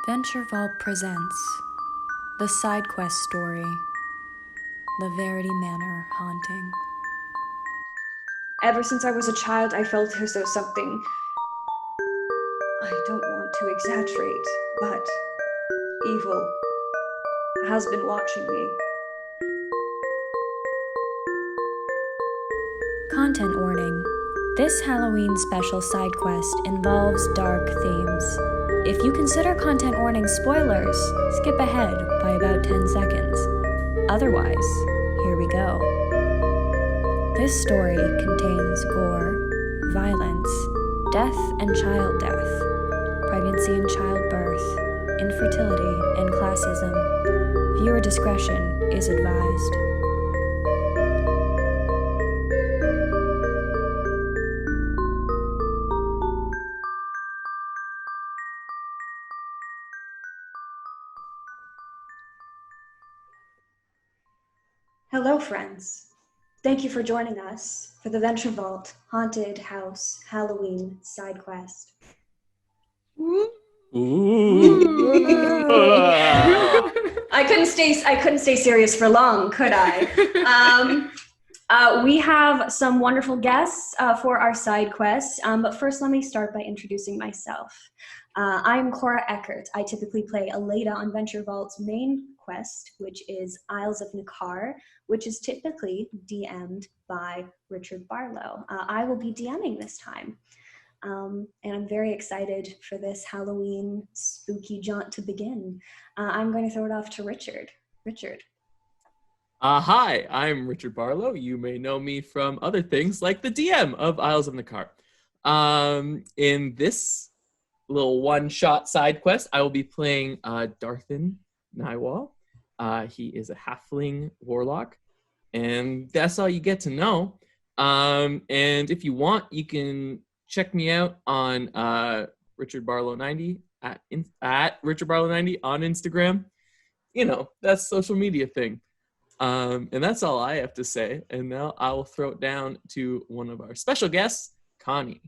Venture Vault presents the side quest story, the Verity Manor haunting. Ever since I was a child, I felt as though something, I don't want to exaggerate, but evil has been watching me. Content warning. This Halloween special side quest involves dark themes. If you consider content warning spoilers, skip ahead by about 10 seconds. Otherwise, here we go. This story contains gore, violence, death and child death, pregnancy and childbirth, infertility, and classism. Viewer discretion is advised. Hello, friends. Thank you for joining us for the Venture Vault Haunted House Halloween side quest. I couldn't stay serious for long, could I? We have some wonderful guests for our side quest, but first let me start by introducing myself. I'm Cora Eckert. I typically play Aleda on Venture Vault's main quest, which is Isles of Nakar, which is typically DM'd by Richard Barlow. I will be DMing this time. And I'm very excited for this Halloween spooky jaunt to begin. I'm going to throw it off to Richard. Richard. Hi, I'm Richard Barlow. You may know me from other things like the DM of Isles of Nakar. In this little one-shot side quest, I will be playing Darthen Niawahl. He is a Halfling Warlock, and that's all you get to know. And if you want, you can check me out on Richard Barlow 90 at Richard Barlow 90 on Instagram. You know, that's social media thing. And that's all I have to say. And now I will throw it down to one of our special guests, Connie.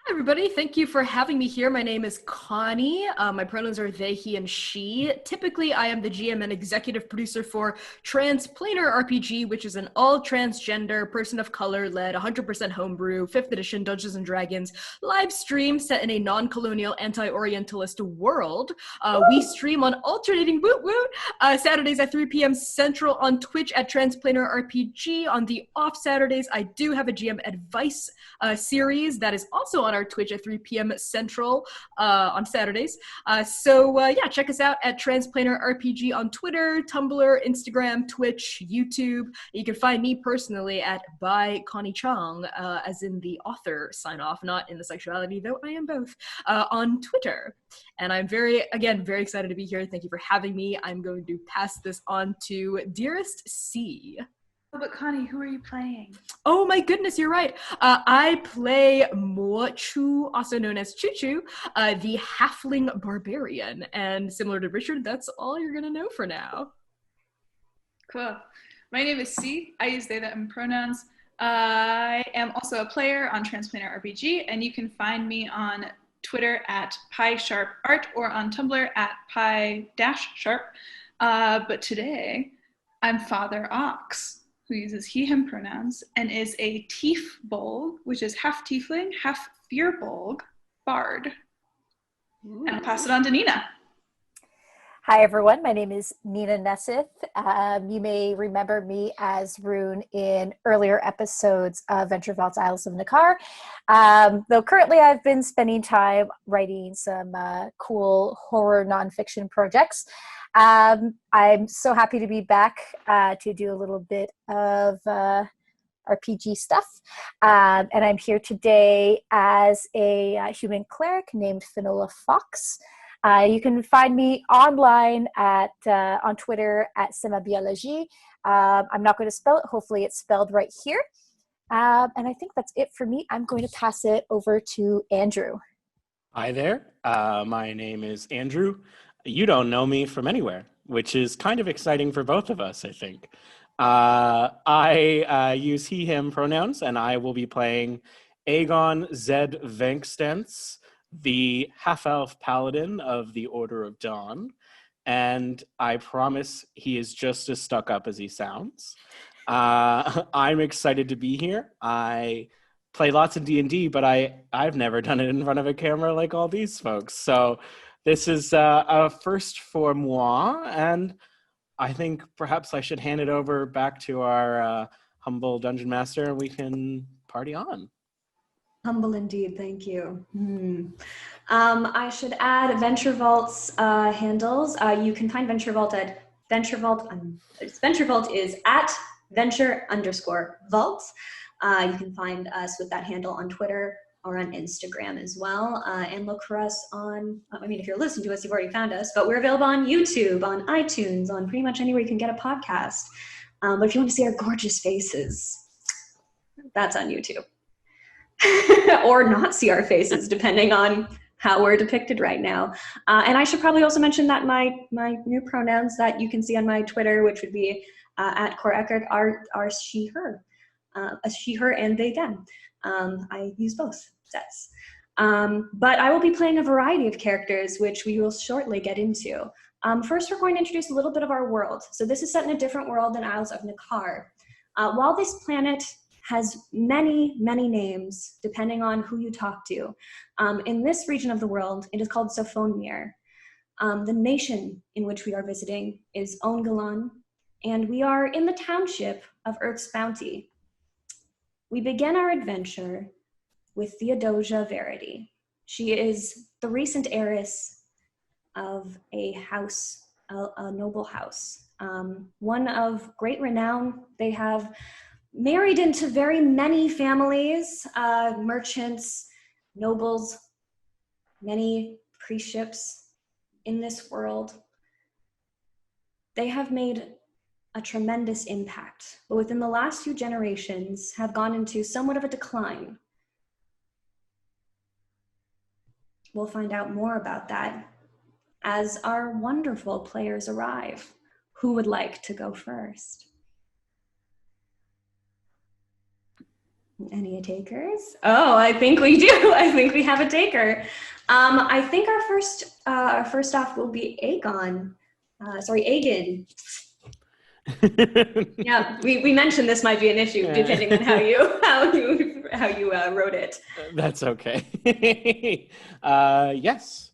Hi, everybody. Thank you for having me here. My name is Connie. My pronouns are they, he, and she. Typically, I am the GM and executive producer for Transplanar RPG, which is an all-transgender, person of color-led, 100% homebrew, 5th edition Dungeons & Dragons live stream set in a non-colonial, anti-Orientalist world. We stream on alternating Saturdays at 3 p.m. Central on Twitch at Transplanar RPG. On the off Saturdays, I do have a GM advice series that is also on our Twitch at 3 p.m. Central on Saturdays. Check us out at Transplanar RPG on Twitter, Tumblr, Instagram, Twitch, YouTube. You can find me personally at by Connie Chang, as in the author sign off, not in the sexuality, though I am both, on Twitter. And I'm very excited to be here. Thank you for having me. I'm going to pass this on to Dearest C. Oh, but Connie, who are you playing? Oh my goodness, you're right. I play Mo Chū, also known as Chū Chū, the Halfling Barbarian. And similar to Richard, that's all you're going to know for now. Cool. My name is C. I use they, them pronouns. I am also a player on Transplanar RPG, and you can find me on Twitter at pi_sharp_art or on Tumblr at pi-sharp. But today, I'm Father Ox, who uses he, him pronouns, and is a Tiefbolg, which is half Tiefling, half Firbolg Bard. Ooh. And I'll pass it on to Nina. Hi, everyone. My name is Nina Nesseth. You may remember me as Rune in earlier episodes of Venture Vault's Isles of Nakar. Though currently I've been spending time writing some cool horror nonfiction projects. I'm so happy to be back to do a little bit of RPG stuff. And I'm here today as a human cleric named Finola Fox. You can find me online on Twitter at Semabiologie. I'm not going to spell it. Hopefully it's spelled right here. And I think that's it for me. I'm going to pass it over to Andrew. Hi there. My name is Andrew. You don't know me from anywhere, which is kind of exciting for both of us, I think. I use he, him pronouns, and I will be playing Aegon Z Venkstantz, the half-elf paladin of the Order of Dawn, and I promise he is just as stuck up as he sounds. I'm excited to be here. I play lots of D&D, but I've never done it in front of a camera like all these folks. So this is a first for moi, and I think perhaps I should hand it over back to our humble dungeon master, and we can party on. Humble indeed, thank you. I should add Venture Vault's handles. You can find Venture Vault at Venture Vault. Venture Vault is at Venture_Vault. You can find us with that handle on Twitter or on Instagram as well. And look for us on, if you're listening to us, you've already found us, but we're available on YouTube, on iTunes, on pretty much anywhere you can get a podcast. But if you want to see our gorgeous faces, that's on YouTube. Or not see our faces, depending on how we're depicted right now. And I should probably also mention that my new pronouns that you can see on my Twitter, which would be at Cora Eckert, are she, her. She, her, and they, them. I use both sets. But I will be playing a variety of characters, which we will shortly get into. First, we're going to introduce a little bit of our world. So this is set in a different world than Isles of Nakar. While this planet has many, many names, depending on who you talk to, in this region of the world, it is called Sophonmere. The nation in which we are visiting is Ongalan, and we are in the township of Earth's Bounty. We begin our adventure with Theodosia Verity. She is the recent heiress of a house, a noble house, one of great renown. They have married into very many families, merchants, nobles, many priestships in this world. They have made a tremendous impact, but within the last few generations have gone into somewhat of a decline. We'll find out more about that as our wonderful players arrive. Who would like to go first? Any takers? Oh, I think we do. I think we have a taker. I think our first off will be Aegon. Aegon. Yeah, we mentioned this might be an issue depending on how you wrote it. That's okay. Yes,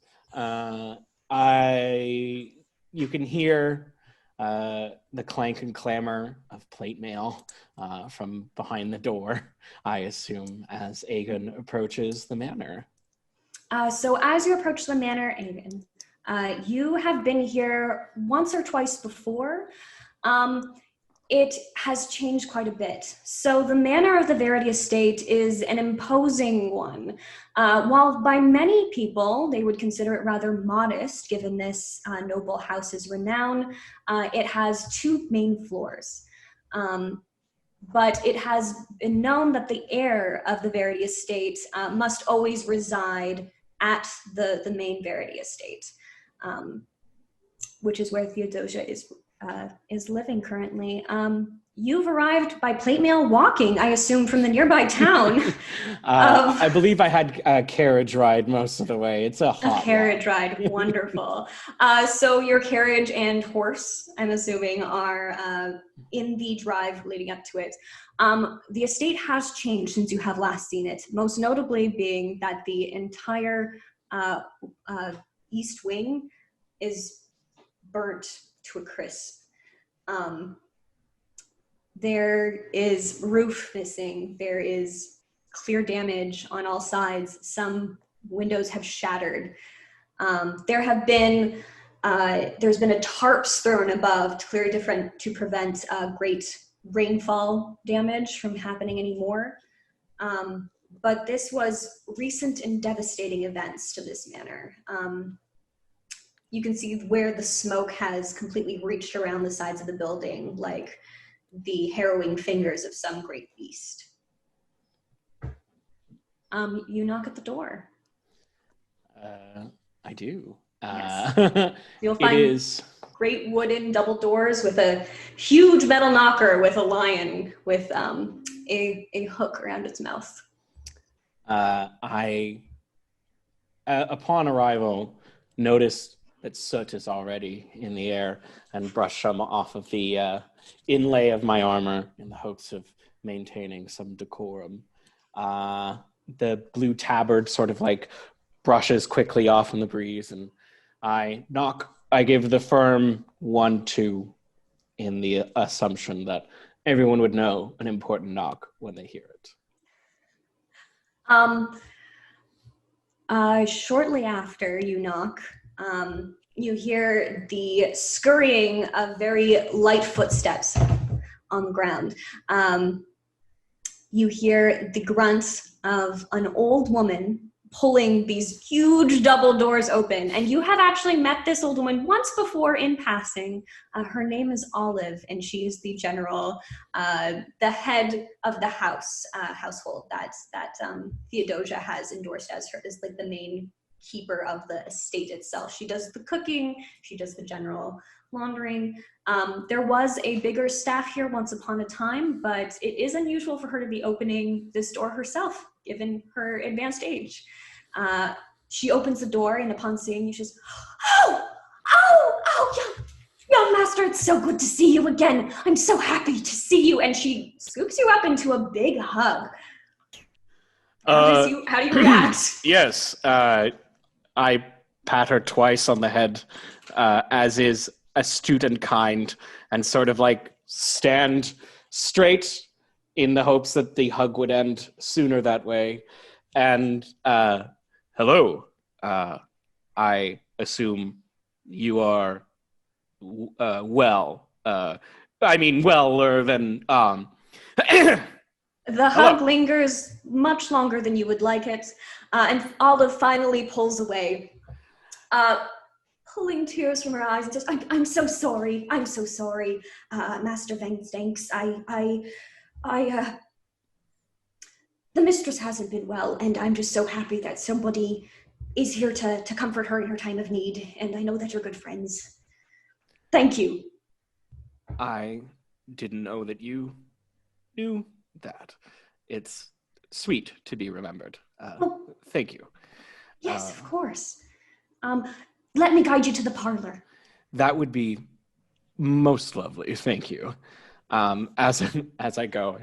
you can hear the clank and clamor of plate mail from behind the door, I assume, as Aegon approaches the manor. So as you approach the manor, Aegon, you have been here once or twice before. It has changed quite a bit. So the manor of the Verity estate is an imposing one. While by many people, they would consider it rather modest, given this noble house's renown, it has two main floors. But it has been known that the heir of the Verity estate must always reside at the main Verity estate, which is where Theodosia is living currently. You've arrived by plate mail walking, I assume, from the nearby town. I believe I had a carriage ride most of the way. It's a hot carriage ride, wonderful. So your carriage and horse, I'm assuming, are in the drive leading up to it. The estate has changed since you have last seen it, most notably being that the entire east wing is burnt to a crisp. There is roof missing. There is clear damage on all sides. Some windows have shattered. There's been a tarps thrown above to prevent great rainfall damage from happening anymore. But this was recent and devastating events to this manor. You can see where the smoke has completely reached around the sides of the building, like the harrowing fingers of some great beast. You knock at the door. I do. Yes. You'll find great wooden double doors with a huge metal knocker with a lion with a hook around its mouth. I upon arrival, noticed that soot is already in the air and brush some off of the inlay of my armor in the hopes of maintaining some decorum. The blue tabard sort of like brushes quickly off in the breeze, and I give the firm 1-2 in the assumption that everyone would know an important knock when they hear it. Shortly after you knock, you hear the scurrying of very light footsteps on the ground. You hear the grunt of an old woman pulling these huge double doors open. And you have actually met this old woman once before in passing. Her name is Olive, and she is the general, the head of the household that Theodosia has endorsed as like the main keeper of the estate itself. She does the cooking, she does the general laundering. There was a bigger staff here once upon a time, but it is unusual for her to be opening this door herself, given her advanced age. She opens the door, and upon seeing you, she says, young master, it's so good to see you again. I'm so happy to see you. And she scoops you up into a big hug. How do you react? Yes, I pat her twice on the head, as is astute and kind, and sort of like stand straight in the hopes that the hug would end sooner that way. And hello, I assume you are well. I mean, weller than. The hug lingers much longer than you would like it, and Olive finally pulls away, pulling tears from her eyes and says, I'm so sorry, Master Venkstantz. The mistress hasn't been well, and I'm just so happy that somebody is here to comfort her in her time of need, and I know that you're good friends. Thank you. I didn't know that you knew that. It's sweet to be remembered. Thank you. Yes, of course. Let me guide you to the parlor. That would be most lovely. Thank you. As I go,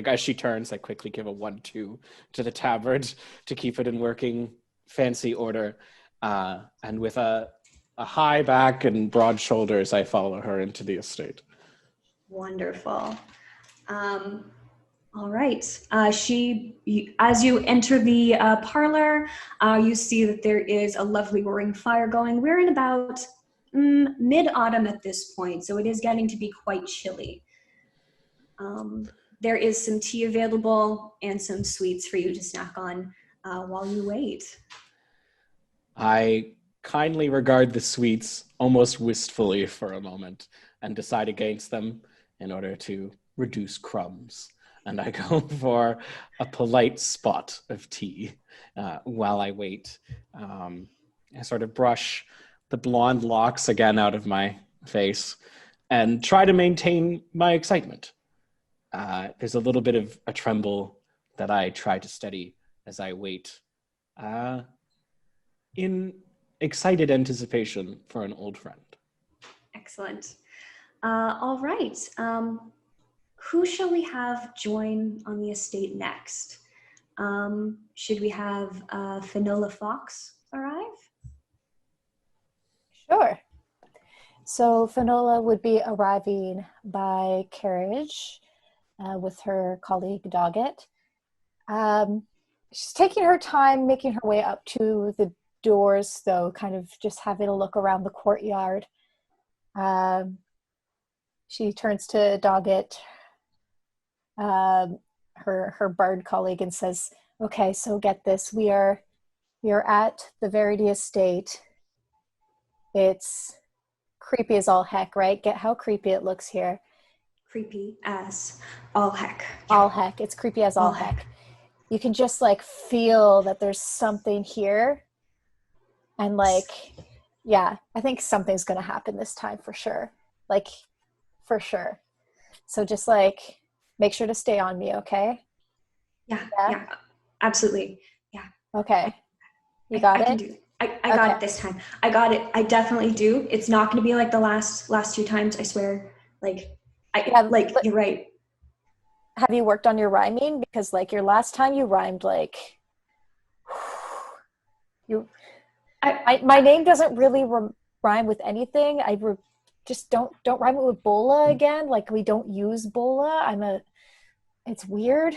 as she turns, I quickly give a 1-2 to the tabard to keep it in working fancy order. And with a high back and broad shoulders, I follow her into the estate. Wonderful. All right. As you enter the parlor, you see that there is a lovely roaring fire going. We're in about mid-autumn at this point, so it is getting to be quite chilly. There is some tea available and some sweets for you to snack on while you wait. I kindly regard the sweets almost wistfully for a moment and decide against them in order to reduce crumbs. And I go for a polite spot of tea while I wait. I sort of brush the blonde locks again out of my face and try to maintain my excitement. There's a little bit of a tremble that I try to steady as I wait in excited anticipation for an old friend. Excellent. All right. Who shall we have join on the estate next? Should we have Finola Fox arrive? Sure. So Finola would be arriving by carriage with her colleague Doggett. She's taking her time making her way up to the doors, though, kind of just having a look around the courtyard. She turns to Doggett, her bard colleague, and says, okay, so get this. We are at the Verity estate. It's creepy as all heck, right? Get how creepy it looks here. Creepy as all heck. All heck. It's creepy as all heck. You can just feel that there's something here. And yeah, I think something's going to happen this time for sure. For sure. So just make sure to stay on me, okay? Yeah, absolutely. Yeah. Okay. You got I it? can do it. I got it this time. I got it. I definitely do. It's not going to be like the last 2 times, I swear. You're right. Have you worked on your rhyming? Because like your last time you rhymed like my name doesn't really rhyme with anything. Just don't rhyme it with bola again. Like we don't use bola. It's weird.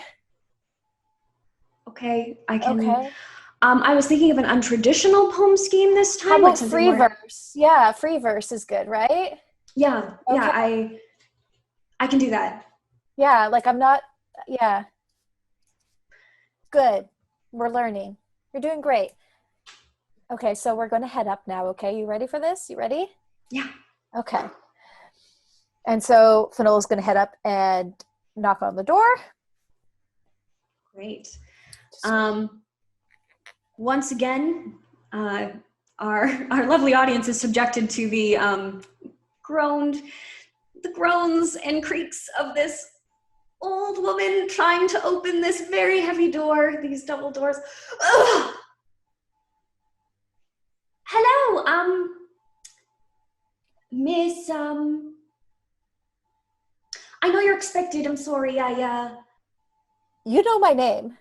Okay, I can. Okay. I was thinking of an untraditional poem scheme this time. How about something free more- verse? Yeah, free verse is good, right? Yeah, Okay. I can do that. Yeah, like yeah. Good. We're learning. You're doing great. Okay, so we're going to head up now, okay? You ready for this? You ready? Yeah. Okay. And so Finola's going to head up and knock on the door. Great. Once again, our lovely audience is subjected to the groans and creaks of this old woman trying to open this very heavy door, these double doors. Ugh! Hello, Miss, I know you're expected. I'm sorry. You know my name.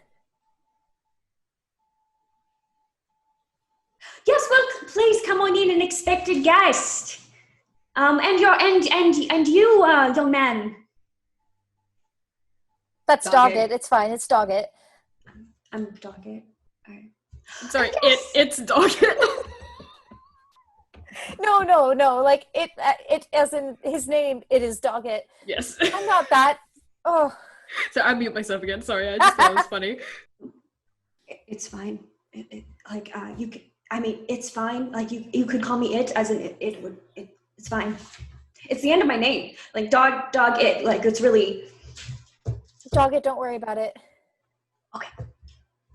Yes, well, please come on in, an expected guest. And you, young man. That's Doggett. Doggett. It's fine. It's Doggett. I'm Doggett. All right. Sorry, it's Doggett. No. Like it as in his name. It is Doggett. Yes. I'm not that. Oh. So I mute myself again. Sorry, I just thought it was funny. It's fine. You can. I mean, it's fine. Like you could call me it, as in it's fine. It's the end of my name. Like dog it. Like it's really. Doggett, don't worry about it. Okay.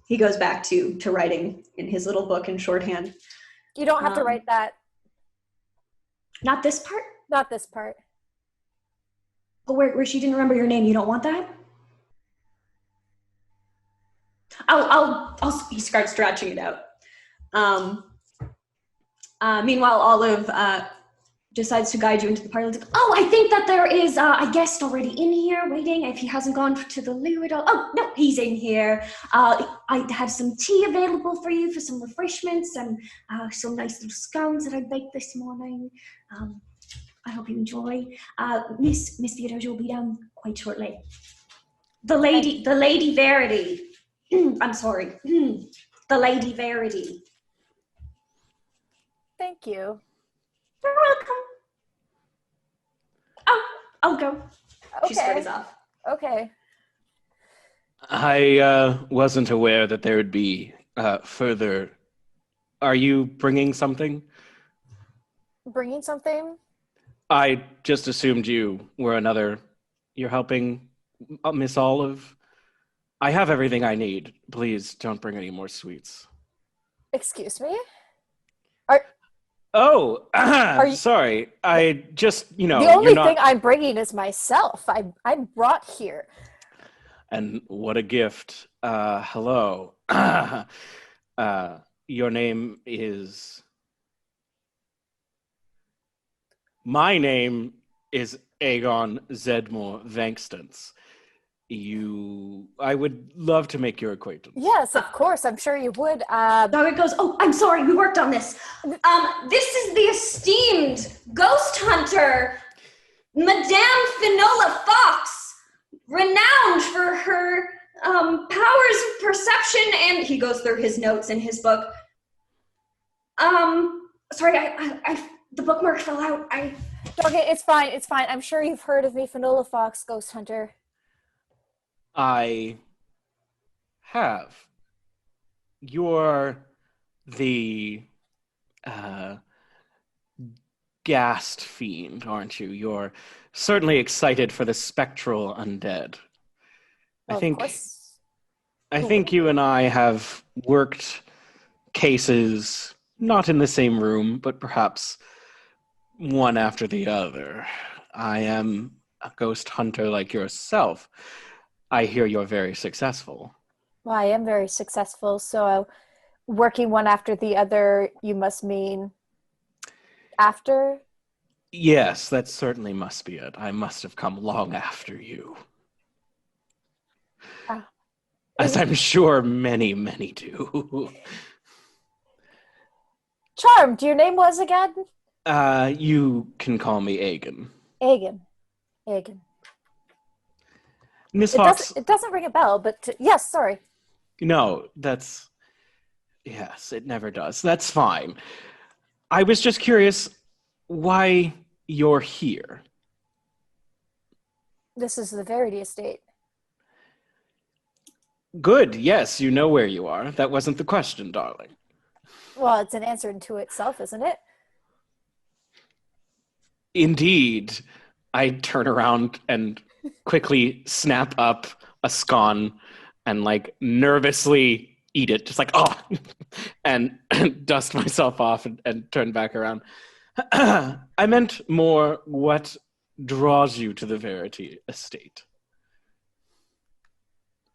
He goes back to writing in his little book in shorthand. You don't have to write that. Not this part? Not this part. Oh, where she didn't remember your name. You don't want that? He starts scratching it out. Meanwhile, Olive decides to guide you into the parlor. Like, oh, I think that there is a guest already in here waiting. If he hasn't gone to the loo at all. Oh, no, he's in here. I have some tea available for you for some refreshments and some nice little scones that I baked this morning. I hope you enjoy. Miss Theodosia will be down quite shortly. The lady Verity. I'm sorry. The Lady Verity. Thank you. You're welcome. Oh, I'll go. Okay. She scurries off. Okay. I wasn't aware that there would be further. Are you bringing something? Bringing something? I just assumed you were another. You're helping Miss Olive. I have everything I need. Please don't bring any more sweets. Excuse me? Oh, you- sorry. I just, the only thing I'm bringing is myself. I'm brought here. And what a gift. Hello. Your name is... My name is Aegon Zedmore Venkstantz. I would love to make your acquaintance. Yes, of course. I'm sure you would. Doggett goes, oh, I'm sorry, we worked on this. This is the esteemed ghost hunter, Madame Finola Fox, renowned for her powers of perception, and he goes through his notes in his book. Sorry, I the bookmark fell out. Okay, it's fine. It's fine. I'm sure you've heard of me, Finola Fox, ghost hunter. I have. You're the ghast fiend, aren't you? You're certainly excited for the spectral undead. I think you and I have worked cases not in the same room, but perhaps one after the other. I am a ghost hunter like yourself. I hear you're very successful. Well, I am very successful, so working one after the other, you must mean after? Yes, that certainly must be it. I must have come long after you. As I'm sure many, many do. Charmed, your name was again? You can call me Aegon. Aegon. Miss Fox. It doesn't ring a bell, but yes, sorry. No, yes, it never does. That's fine. I was just curious why you're here. This is the Verity estate. Good, yes, you know where you are. That wasn't the question, darling. Well, it's an answer into itself, isn't it? Indeed. I turn around and quickly snap up a scone and nervously eat it, just and dust myself off and turn back around. I meant more what draws you to the Verity estate.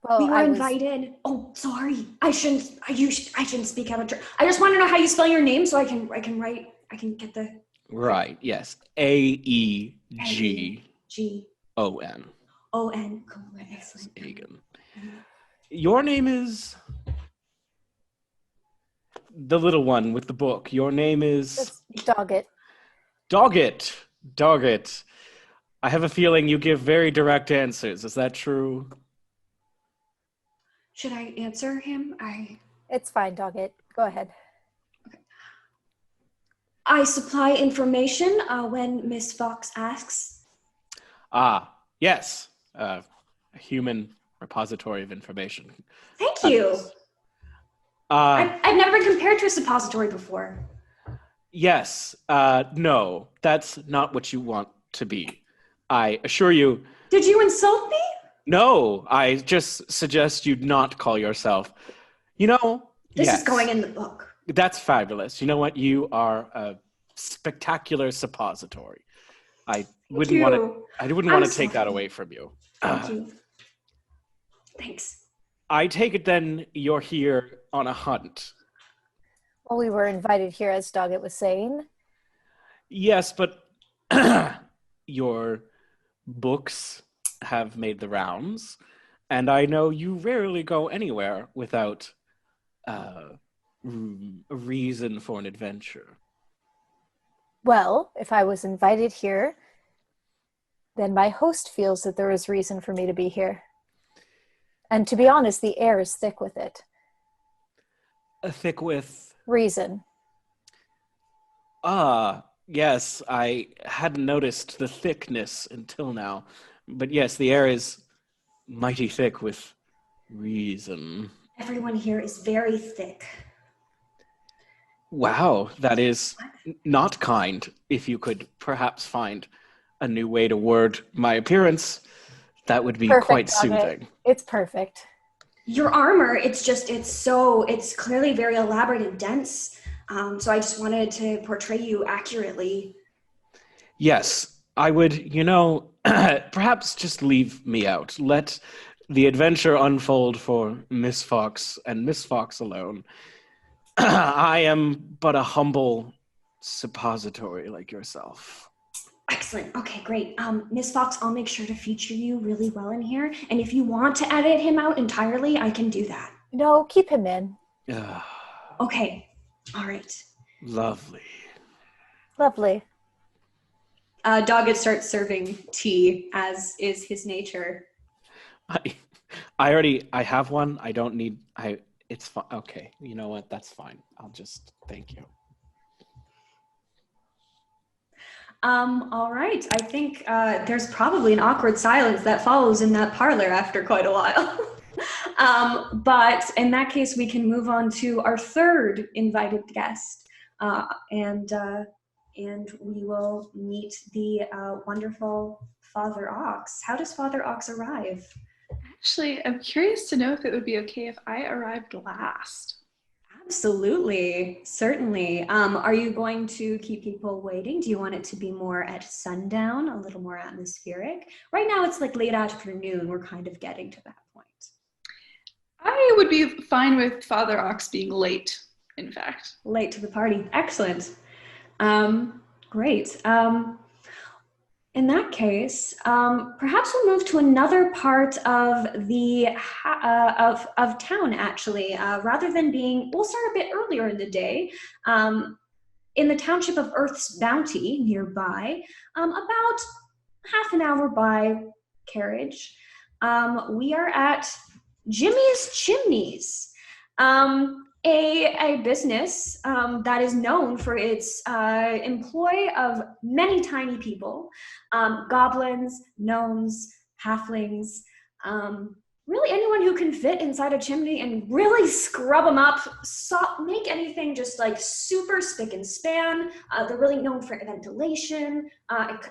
Well, We were invited. Oh, sorry. I shouldn't speak out of turn. I just want to know how you spell your name so I can get the Right, yes. Aegon. G-O-N. Cool. Excellent. Aegon. Your name is the little one with the book. Your name is It's Doggett. Doggett. I have a feeling you give very direct answers. Is that true? Should I answer him? It's fine, Doggett. Go ahead. I supply information when Miss Fox asks. Yes. A human repository of information. Thank you. I've never been compared to a suppository before. Yes. No, that's not what you want to be. I assure you. Did you insult me? No, I just suggest you not call yourself. This yes, is going in the book. That's fabulous. You know what? You are a spectacular suppository. I wouldn't want to take that away from you. Thank you. Thanks. I take it then you're here on a hunt. Well, we were invited here, as Doggett was saying. Yes, but your books have made the rounds, and I know you rarely go anywhere without a reason for an adventure. Well, if I was invited here, then my host feels that there is reason for me to be here. And to be honest, the air is thick with it. Thick with? Reason. Yes, I hadn't noticed the thickness until now. But yes, the air is mighty thick with reason. Everyone here is very thick. Wow, that is not kind. If you could perhaps find a new way to word my appearance, that would be Perfect, quite Doggett. soothing. It's perfect. Your armor, it's clearly very elaborate and dense. So I just wanted to portray you accurately. Yes, I would, perhaps just leave me out. Let the adventure unfold for Miss Fox and Miss Fox alone. I am but a humble suppository like yourself. Excellent. Okay, great. Miss Fox, I'll make sure to feature you really well in here. And if you want to edit him out entirely, I can do that. No, keep him in. Okay. All right. Lovely. Doggett starts serving tea, as is his nature. I have one. I don't need, it's fine. Okay. You know what? That's fine. Thank you. All right. I think there's probably an awkward silence that follows in that parlor after quite a while. But in that case, we can move on to our third invited guest, and we will meet the wonderful Father Ox. How does Father Ox arrive? Actually, I'm curious to know if it would be okay if I arrived last. Absolutely, certainly. Are you going to keep people waiting? Do you want it to be more at sundown, a little more atmospheric? Right now it's like late afternoon. We're kind of getting to that point. I would be fine with Father Ox being late. in fact. Late to the party. Excellent. Great. In that case, perhaps we'll move to another part of the of town. Actually, rather than we'll start a bit earlier in the day. In the township of Earth's Bounty, nearby, about half an hour by carriage, we are at Jimmy's Chimneys. A business that is known for its employ of many tiny people, goblins, gnomes, halflings, really anyone who can fit inside a chimney and really scrub them up, make anything just like super spick and span. They're really known for ventilation,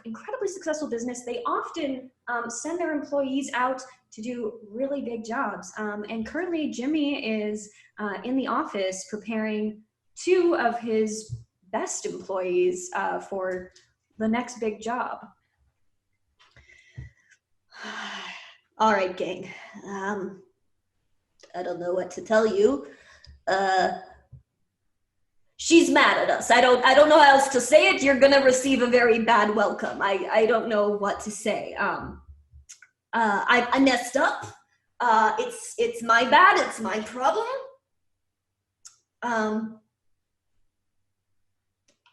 incredibly successful business. They often send their employees out to do really big jobs. And currently Jimmy is in the office preparing 2 of his best employees for the next big job. All right, gang. I don't know what to tell you. She's mad at us. I don't know how else to say it. You're gonna receive a very bad welcome. I don't know what to say. I messed up. It's my bad. It's my problem.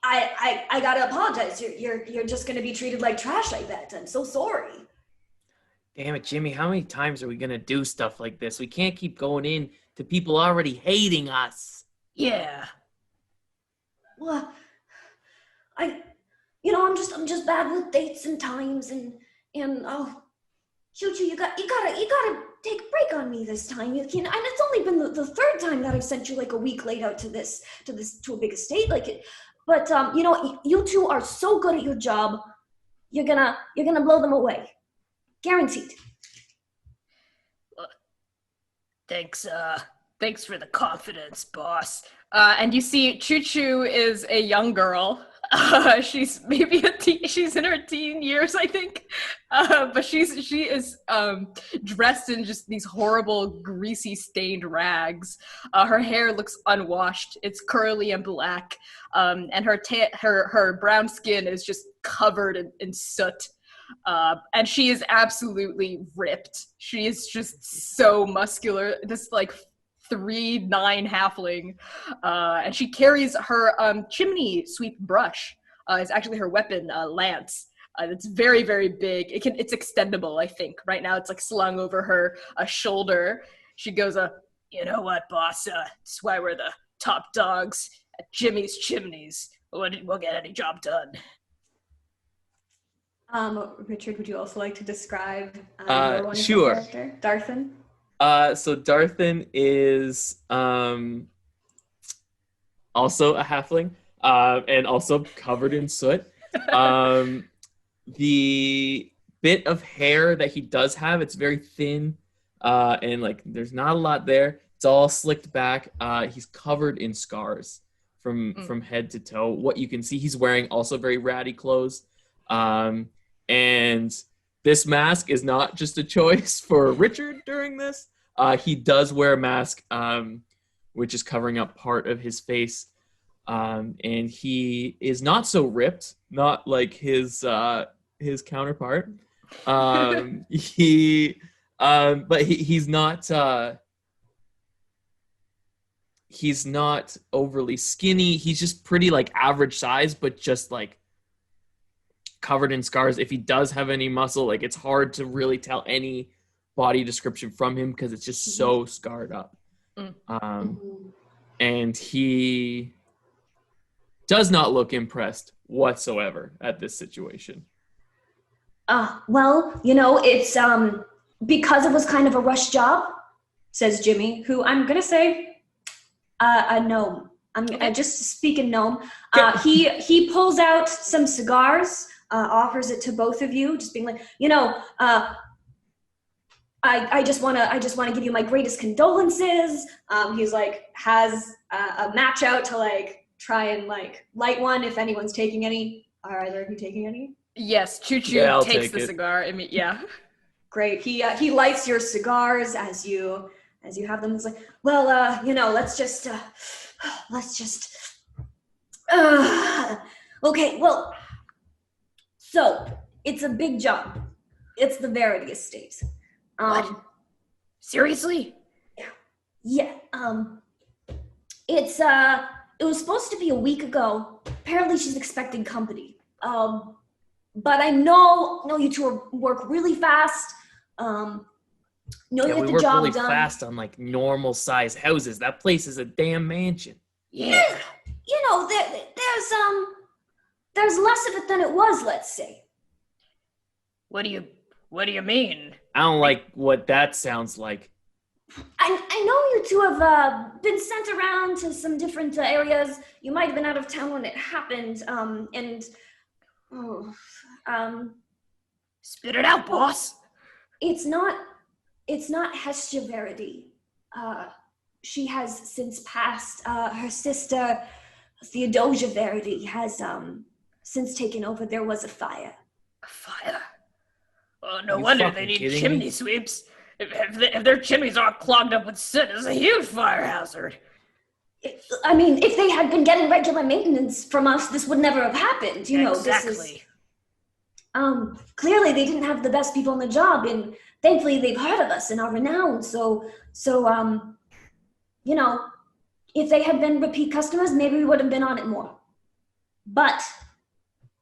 I gotta apologize. You're just gonna be treated like trash, I bet. I'm so sorry. Damn it, Jimmy, how many times are we gonna do stuff like this? We can't keep going in to people already hating us. Yeah. Well, I'm just bad with dates and times and oh, Chū Chū, you gotta take a break on me this time. You can, and it's only been the 3rd time that I've sent you like a week late out to a big estate like it. But you 2 are so good at your job. You're gonna blow them away. Guaranteed. Thanks for the confidence, boss. And you see, Chū Chū is a young girl. She's maybe she's in her teen years, I think. But she is dressed in just these horrible, greasy, stained rags. Her hair looks unwashed. It's curly and black. And her brown skin is just covered in soot. And she is absolutely ripped. She is just so muscular. This like 3'9" halfling, and she carries her chimney sweep brush. It's actually her weapon, lance. It's very, very big. It's extendable, I think. Right now, it's like slung over her shoulder. She goes, "You know what, boss? That's why we're the top dogs at Jimmy's Chimneys. We'll get any job done." Richard, would you also like to describe your wonderful sure. character, Darthen? So Darthen is also a halfling, and also covered in soot. The bit of hair that he does have, it's very thin, and like there's not a lot there. It's all slicked back. He's covered in scars from head to toe. What you can see, he's wearing also very ratty clothes. And this mask is not just a choice for Richard during this. He does wear a mask, which is covering up part of his face. And he is not so ripped, not like his counterpart. But he's not overly skinny. He's just pretty like average size, but just like covered in scars. If he does have any muscle, like it's hard to really tell any body description from him because it's just so scarred up. And he does not look impressed whatsoever at this situation. Well, it's because it was kind of a rush job, says Jimmy, who I'm gonna say a gnome. I just speak in gnome. He pulls out some cigars, offers it to both of you, just being like, I just want to give you my greatest condolences. He's like has a match out to like try and like light one if anyone's taking any. Are either of you taking any? Yes, Chū Chū takes the cigar. I mean, yeah. Great. He lights your cigars as you have them. It's like, well, let's just let's just... okay, well, so it's a big job. It's the Verity estate. What? Seriously? Yeah, it was supposed to be a week ago. Apparently she's expecting company. But I know you two work really fast. Know you Yeah, get we the work job really done. fast on like normal size houses. That place is a damn mansion. Yeah. You know, there's less of it than it was, let's say. What do you mean? I don't like what that sounds like. I know you two have been sent around to some different areas. You might have been out of town when it happened. Spit it out, boss. It's not Hestia Verity. She has since passed. Her sister, Theodosia Verity, has since taken over. There was a fire. A fire? Oh, no You wonder fucking they need kidding chimney me? sweeps. If their chimneys aren't clogged up with soot, it's a huge fire hazard. I mean, if they had been getting regular maintenance from us, this would never have happened. You know, exactly. This is... clearly they didn't have the best people on the job, and thankfully they've heard of us and are renowned. So, you know, if they had been repeat customers, maybe we would have been on it more. But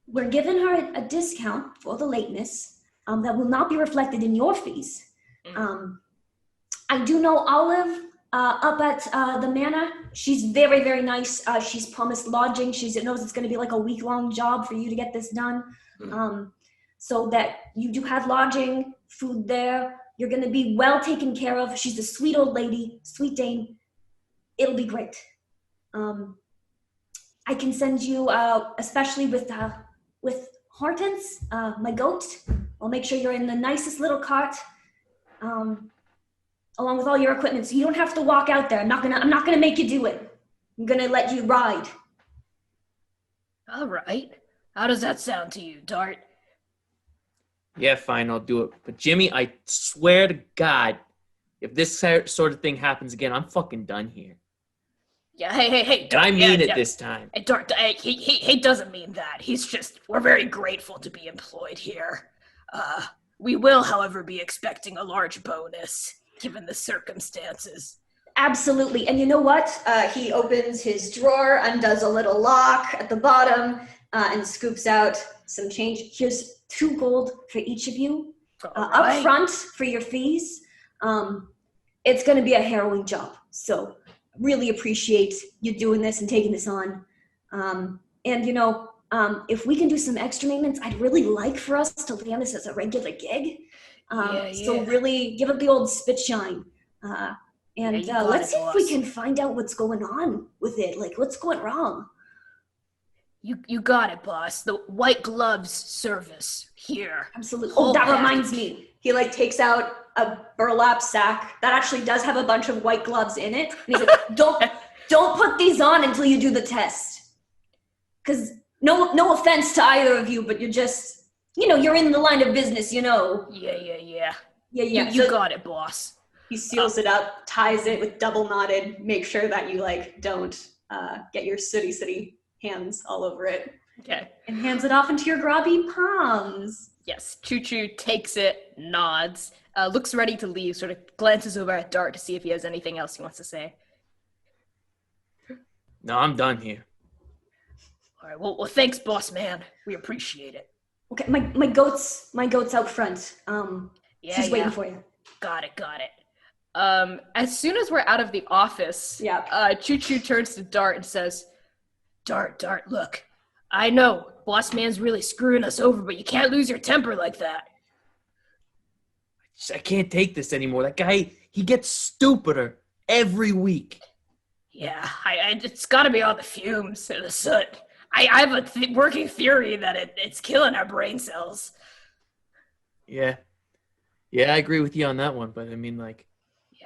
we're giving her a discount for the lateness that will not be reflected in your fees. I do know Olive up at the manor. She's very, very nice. She's promised lodging. She knows it's going to be like a week-long job for you to get this done. So that you do have lodging, food there. You're going to be well taken care of. She's a sweet old lady, sweet dame. It'll be great. I can send you, especially with Hortense, my goat. I'll make sure you're in the nicest little cart, along with all your equipment. So you don't have to walk out there. I'm not gonna make you do it. I'm gonna let you ride. All right. How does that sound to you, Dart? Yeah, fine, I'll do it. But Jimmy, I swear to God, if this sort of thing happens again, I'm fucking done here. Yeah, hey, And Dart, I mean it this time. Hey, Dart, he doesn't mean that. We're very grateful to be employed here. We will, however, be expecting a large bonus, given the circumstances. Absolutely. And you know what? He opens his drawer, undoes a little lock at the bottom, and scoops out some change. Here's 2 gold for each of you. Up front for your fees. It's going to be a harrowing job. So really appreciate you doing this and taking this on. And, you know, if we can do some extra maintenance, I'd really like for us to land this as a regular gig. So really give it the old spit shine. Let's see if we can find out what's going on with it. Like, what's going wrong? You got it, boss. The white gloves service here. Absolutely. Whole Oh, that package. reminds me. He takes out a burlap sack that actually does have a bunch of white gloves in it. And he's like, don't put these on until you do the test. Because no offense to either of you, but you're just, you're in the line of business, Yeah. Yeah. You got it, boss. He seals it up, ties it with double knotted, make sure that you don't get your sooty hands all over it. Okay. And hands it off into your grubby palms. Yes, Chū Chū takes it, nods, looks ready to leave, sort of glances over at Dart to see if he has anything else he wants to say. No, I'm done here. All right, well, thanks, boss man. We appreciate it. Okay, my goat's out front. She's waiting for you. Got it. As soon as we're out of the office, Chū Chū turns to Dart and says, Dart, look, I know boss man's really screwing us over, but you can't lose your temper like that. I can't take this anymore. That guy, he gets stupider every week. Yeah, it's got to be all the fumes and the soot. I have a working theory that it's killing our brain cells. Yeah, I agree with you on that one, but I mean,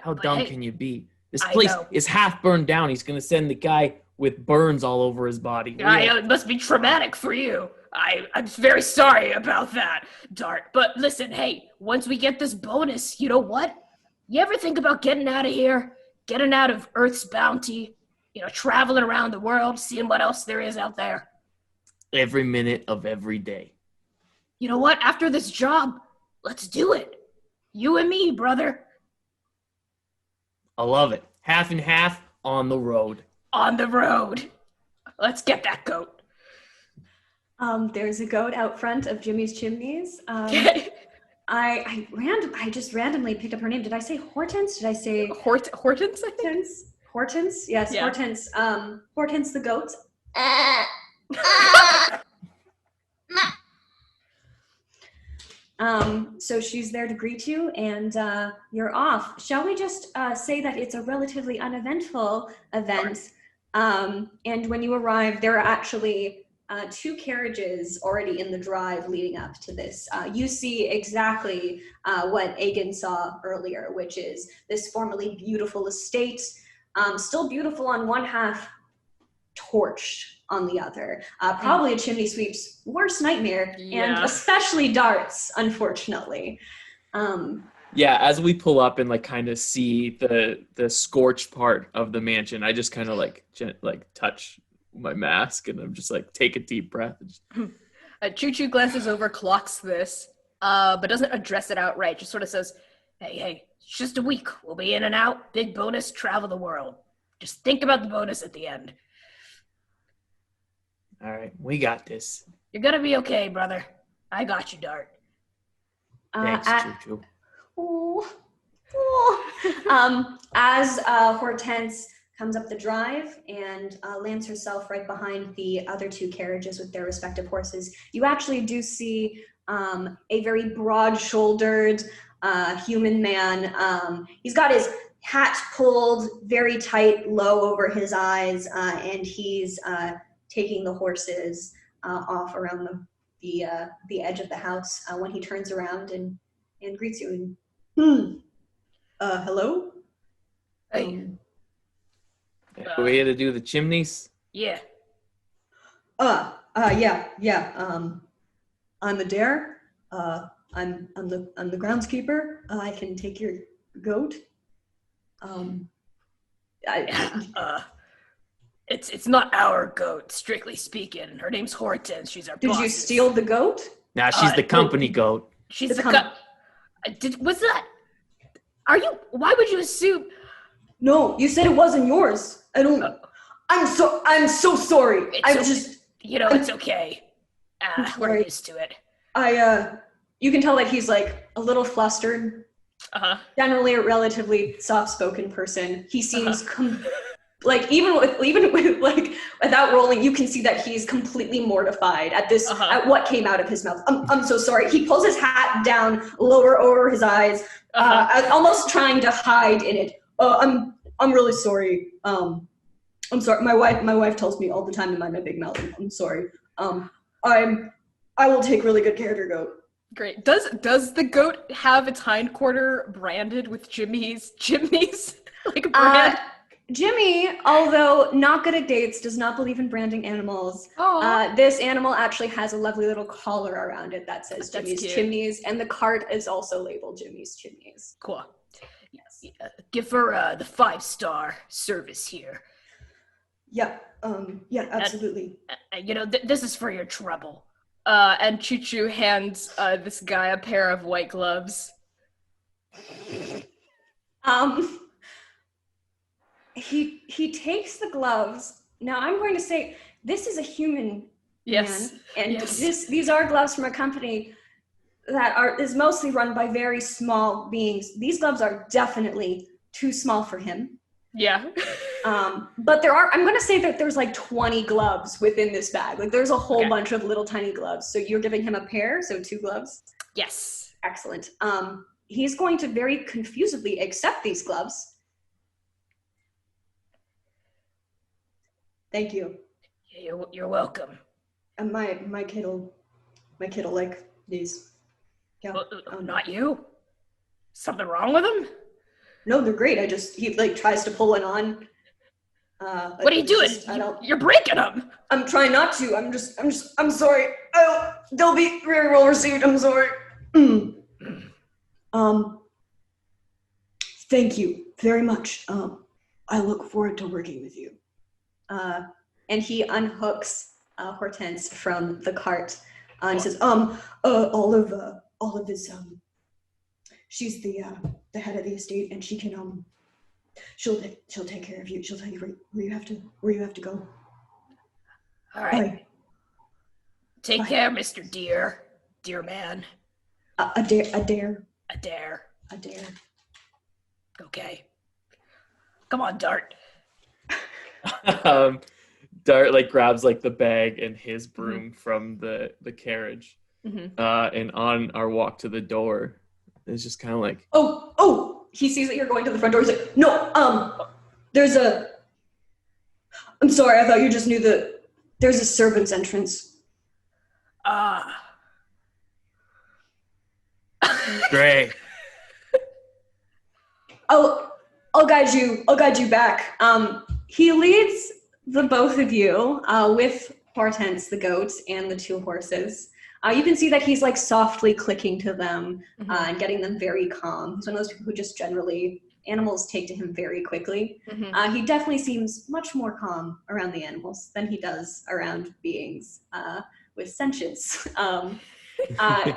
how dumb can you be? This place is half burned down. He's going to send the guy with burns all over his body. It must be traumatic for you. I'm very sorry about that, Dart. But listen, hey, once we get this bonus, you know what? You ever think about getting out of here? Getting out of Earth's bounty? traveling around the world, seeing what else there is out there. Every minute of every day. You know what? After this job, let's do it. You and me, brother. I love it. Half and half on the road. On the road. Let's get that goat. There's a goat out front of Jimmy's Chimneys. Okay. I just randomly picked up her name. Did I say Hortense? Did I say Hortense, I think? Hortense? Yes, Yeah. Hortense. Hortense the goat. So she's there to greet you, and you're off. Shall we just say that it's a relatively uneventful event? And when you arrive, there are actually 2 carriages already in the drive leading up to this. You see exactly what Aegon saw earlier, which is this formerly beautiful estate, still beautiful on one half, torched on the other. Probably a chimney sweep's worst nightmare, and especially Dart's, unfortunately. Yeah, as we pull up and kind of see the scorched part of the mansion, I just kind of touch my mask and I'm just take a deep breath. Chū Chū glances over, clocks this, but doesn't address it outright. Just sort of says, "Hey, it's just a week. We'll be in and out. Big bonus, travel the world. Just think about the bonus at the end." All right, we got this. You're gonna be okay, brother. I got you, Dart. Thanks, Chū Chū. As Hortense comes up the drive and lands herself right behind the other 2 carriages with their respective horses, you actually do see a very broad-shouldered human man. He's got his hat pulled very tight, low over his eyes, and he's taking the horses off around the edge of the house when he turns around and greets you. Hello? Hey. We're here to do the chimneys? Yeah. Yeah. I'm Adair. I'm the groundskeeper. I can take your goat. It's not our goat, strictly speaking. Her name's Hortense. She's our boss. Did you steal the goat? Nah, she's the company goat. She's what's that? Why would you assume? No, you said it wasn't yours. I'm so sorry. It's okay. We're used to it. You can tell that he's a little flustered. Generally a relatively soft-spoken person. He seems even with without rolling, you can see that he's completely mortified at this at what came out of his mouth. I'm so sorry. He pulls his hat down lower over his eyes, almost trying to hide in it. I'm really sorry. I'm sorry. My wife tells me all the time to mind my big mouth. I'm sorry. I will take really good care of your goat. Great. Does the goat have its hindquarter branded with Jimmy's brand? Jimmy, although not good at dates, does not believe in branding animals. This animal actually has a lovely little collar around it that says Jimmy's Chimneys, and the cart is also labeled Jimmy's Chimneys. Cool. Yes. Give her the 5-star service here. Yeah. Yeah. Absolutely. This is for your trouble. And Chū Chū hands this guy a pair of white gloves. He takes the gloves. Now I'm going to say this is a human man, and these are gloves from a company that is mostly run by very small beings. These gloves are definitely too small for him. Yeah. But I'm going to say that there's 20 gloves within this bag. There's a whole bunch of little tiny gloves. So you're giving him a pair, so 2 gloves? Yes. Excellent. He's going to very confusedly accept these gloves. Thank you. You're welcome. And my kid'll like these. Yeah. Not you. Something wrong with him? No, they're great. He tries to pull it on. What are you doing? You're breaking them. I'm trying not to. I'm sorry. Oh, they'll be very well received. I'm sorry. Thank you very much. I look forward to working with you. and he unhooks Hortense from the cart. And he says, Olive is, she's the head of the estate, and she can, she'll take care of you. She'll tell you where you have to go. All right. Bye. Take care, Mr. Dear man. A dare. Okay. Come on, Dart. Dart like grabs like the bag and his broom from the carriage, and on our walk to the door, it's just kind of like, oh, he sees that you're going to the front door. He's like, no, there's I'm sorry, I thought you just knew there's a servant's entrance. great. I'll guide you back. He leads the both of you with Hortense, the goat, and the two horses. You can see that he's like softly clicking to them and getting them very calm. He's one of those people who just generally, animals take to him very quickly. He definitely seems much more calm around the animals than he does around beings with sentience.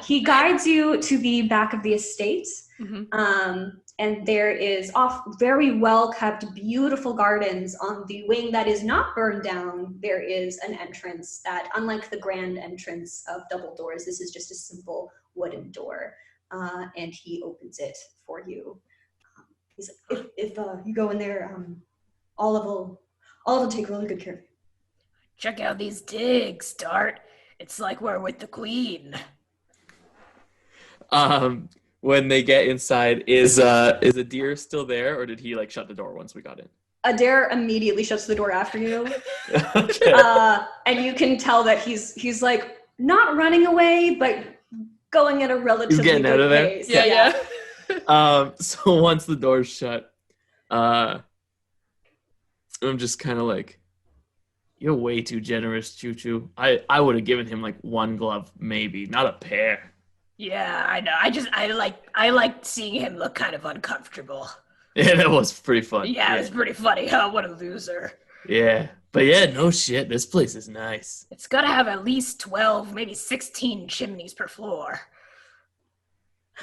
He guides you to the back of the estate. And there is very well kept, beautiful gardens on the wing that is not burned down. There is an entrance that, unlike the grand entrance of double doors, this is just a simple wooden door. And he opens it for you. He's like, if you go in there, Olive will take really good care of you. Check out these digs, Dart. It's like we're with the queen. When they get inside, is a deer still there, or did he like shut the door once we got in? Adair immediately shuts the door after you. Okay. And you can tell that he's like not running away, but going at a relatively getting out of there? pace. Yeah. So once the door's shut, I'm just kind of like, you're way too generous, Chū Chū. I would have given him like one glove, maybe, not a pair. Yeah, I know. I like seeing him look kind of uncomfortable. Yeah, that was pretty fun. Yeah, it was pretty funny. Huh? What a loser. Yeah. But yeah, no shit. This place is nice. It's got to have at least 12, maybe 16 chimneys per floor.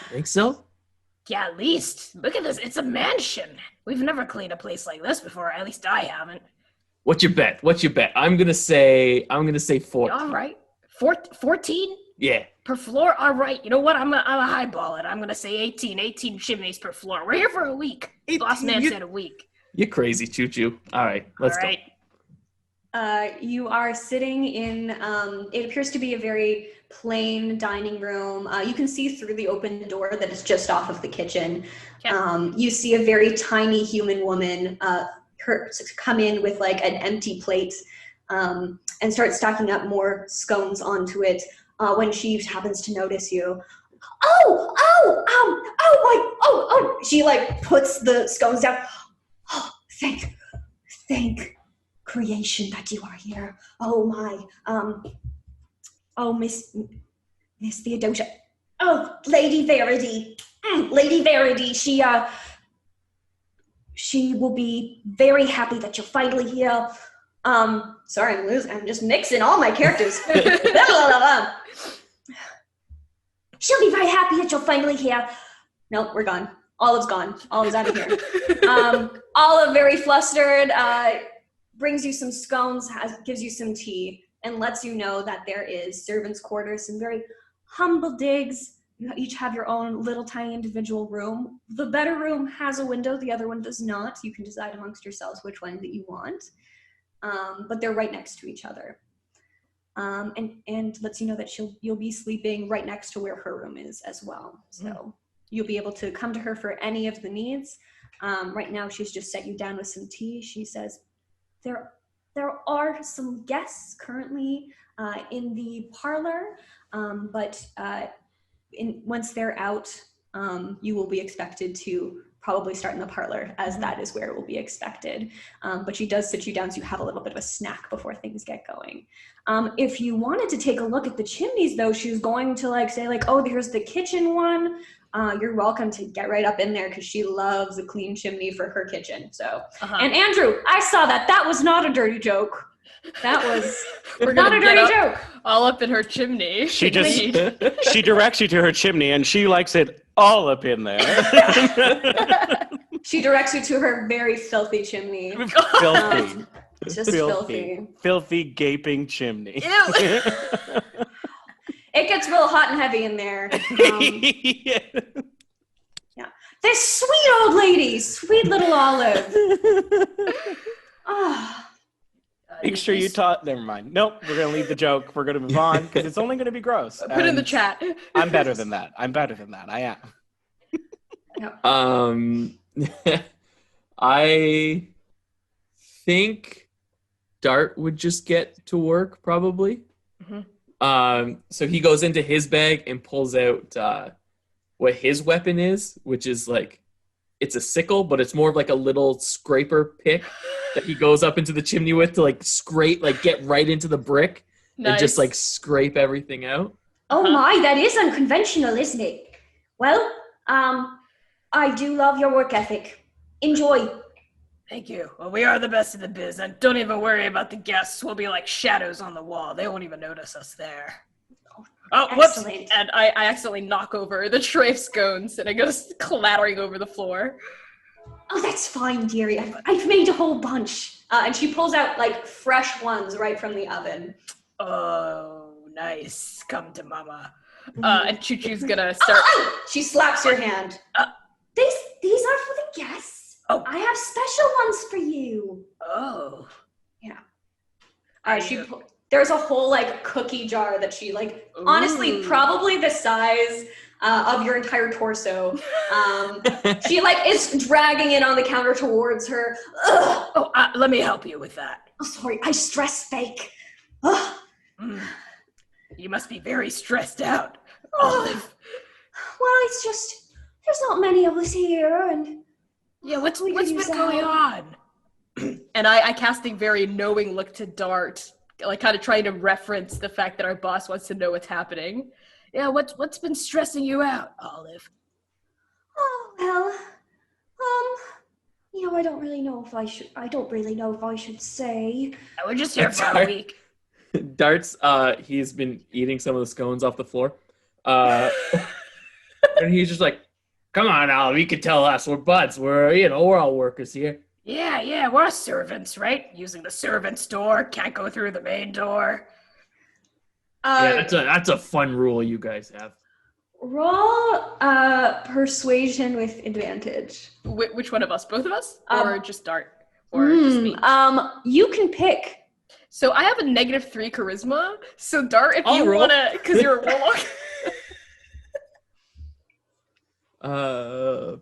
Think so? Yeah, at least. Look at this. It's a mansion. We've never cleaned a place like this before. At least I haven't. What's your bet? I'm gonna say 14. All right. 14? Yeah. Per floor? All right. You know what? I'm a highball it. I'm going to say 18. 18 chimneys per floor. We're here for a week. 18, Boss man said a week. You're crazy, Chū Chū. All right, let's All right. go. You are sitting in, it appears to be a very plain dining room. You can see through the open door that is just off of the kitchen. Okay. You see a very tiny human woman come in with like an empty plate and start stacking up more scones onto it. When she happens to notice you, she like puts the scones down. Oh, thank creation that you are here. Oh my, Miss Theodosia. Oh, Lady Verity. Lady Verity. She will be very happy that you're finally here. Sorry, I'm just mixing all my characters. She'll be very happy that you're finally here. Nope, we're gone. Olive's gone. Olive's out of here. Olive, very flustered, brings you some scones, gives you some tea, and lets you know that there is servants' quarters, some very humble digs. You each have your own little tiny individual room. The better room has a window, the other one does not. You can decide amongst yourselves which one that you want. But they're right next to each other. And lets you know that you'll be sleeping right next to where her room is as well. So you'll be able to come to her for any of the needs. Right now, she's just set you down with some tea. She says, there are some guests currently in the parlor, but once they're out, you will be expected to probably start in the parlor, as that is where it will be expected. But she does sit you down so you have a little bit of a snack before things get going. If you wanted to take a look at the chimneys, though, she's going to say, oh, here's the kitchen one. you're welcome to get right up in there because she loves a clean chimney for her kitchen. So, Uh-huh. and Andrew, I saw that. That was not a dirty joke. That was We're not gonna a get dirty up- joke. all up in her chimney. She just she directs you to her chimney, and she likes it all up in there. She directs you to her very filthy chimney. Filthy, Just filthy. filthy, gaping chimney. Ew. It gets real hot and heavy in there. This sweet old lady, sweet little Olive. Oh. Make sure you taught. Never mind. Nope, we're gonna leave the joke. We're gonna move on because it's only gonna be gross. Put it in the And chat. I'm better than that. I am. I think Dart would just get to work probably. So he goes into his bag and pulls out what his weapon is, which is like, it's a sickle, but it's more of like a little scraper pick that he goes up into the chimney with to like scrape, like get right into the brick and just like scrape everything out. Oh my, that is unconventional, isn't it? Well, I do love your work ethic. Enjoy. Thank you. Well, we are the best in the biz, and don't even worry about the guests. We'll be like shadows on the wall. They won't even notice us there. Oh, whoops! Excellent. And I accidentally knock over the tray of scones, and it goes clattering over the floor. Oh, that's fine, dearie. I've made a whole bunch. And she pulls out like fresh ones right from the oven. Oh, nice. Come to mama. And Chū Chū's gonna start. She slaps your hand. These are for the guests. Oh. I have special ones for you. Oh. There's a whole like cookie jar that she like, honestly, probably the size of your entire torso. She like is dragging it on the counter towards her. Ugh. Oh, let me help you with that. Oh, sorry, I stress fake. Ugh. You must be very stressed out, Oh. Olive. Well, it's just there's not many of us here, and Yeah, what's We could been use going that. on? And I cast a very knowing look to Dart, like kind of trying to reference the fact that our boss wants to know what's happening. Yeah, what's been stressing you out, Olive? oh well, I don't really know if I should. I don't really know if I should say. We're just here for a week. Dart's, he's been eating some of the scones off the floor. And he's just like, come on, Olive, you can tell us. We're buds. We're all workers here. Yeah, we're servants, right? Using the servants' door, can't go through the main door. Yeah, that's a fun rule you guys have. Roll persuasion with advantage. Which one of us? Both of us? Or just Dart? Or Mm, just me? You can pick. So I have a -3 charisma. So Dart, if I'll you roll. wanna, because you're a warlock.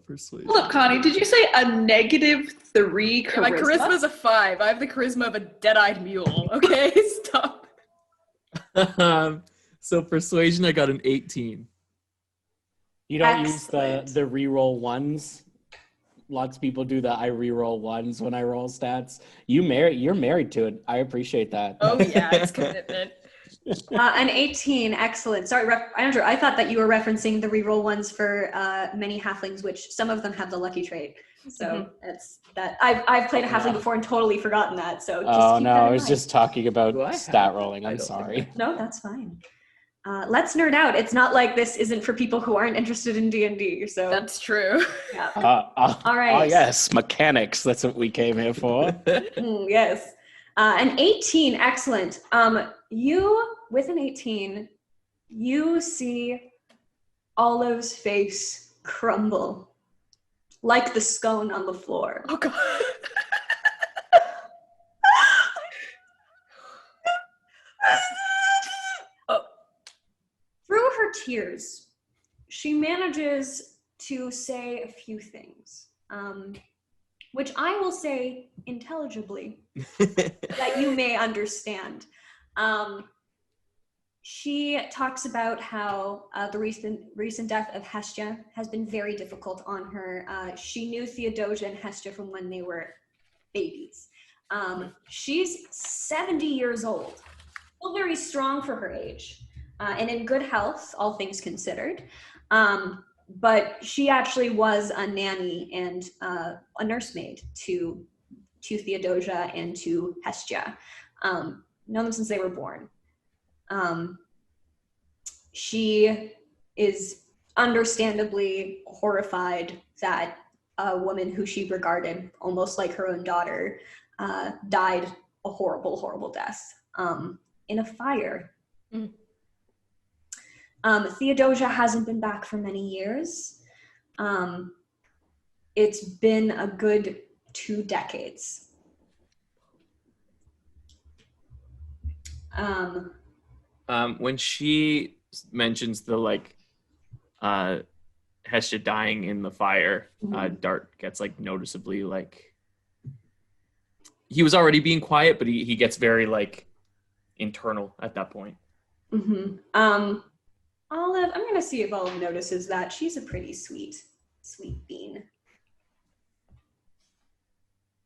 Persuasion. Hold up, Connie. Did you say a -3 charisma? My charisma's a 5. I have the charisma of a dead-eyed mule. Okay, stop. So persuasion, I got an 18. You don't Excellent. use the reroll ones. Lots of people do that. I reroll ones when I roll stats. You're married to it. I appreciate that. Oh yeah, it's commitment. An 18, excellent. Sorry, Andrew, I thought that you were referencing the reroll ones for many halflings, which some of them have the lucky trait. So that's that. I've played a halfling before and totally forgotten that. So just Oh keep no, that in I was mind. just talking about Do I stat have- rolling. I I'm don't think sorry. No, that's fine. Let's nerd out. It's not like this isn't for people who aren't interested in D&D. So That's true. yeah. All right. Oh yes, mechanics. That's what we came here for. Yes. An 18, excellent. You, with an 18, you see Olive's face crumble like the scone on the floor. Oh god. Through her tears, she manages to say a few things, which I will say intelligibly, that you may understand. She talks about how the recent death of Hestia has been very difficult on her. She knew Theodosia and Hestia from when they were babies. She's 70 years old, still very strong for her age, and in good health, all things considered. but she actually was a nanny and a nursemaid to Theodosia and to Hestia. Known them since they were born. She is understandably horrified that a woman who she regarded almost like her own daughter died a horrible, horrible death in a fire. Theodosia hasn't been back for many years. It's been a good 2 decades. When she mentions the Hestia dying in the fire, Dart gets noticeably he was already being quiet, but he gets very internal at that point. Olive, I'm gonna see if Olive notices that. She's a pretty sweet bean.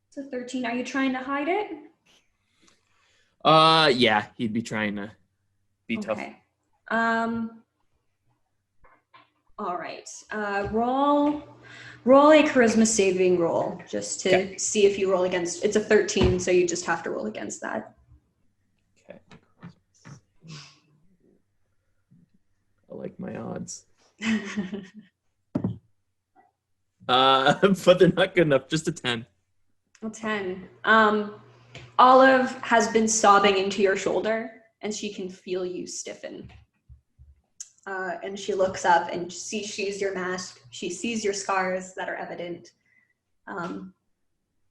It's a 13. Are you trying to hide it? Yeah, he'd be trying to be tough. Okay. All right. Roll a charisma saving roll just to see if you roll against. It's a 13, so you just have to roll against that. Okay. I like my odds. But they're not good enough. Just a 10. A 10. Olive has been sobbing into your shoulder, and she can feel you stiffen. And she looks up and she sees your mask. She sees your scars that are evident.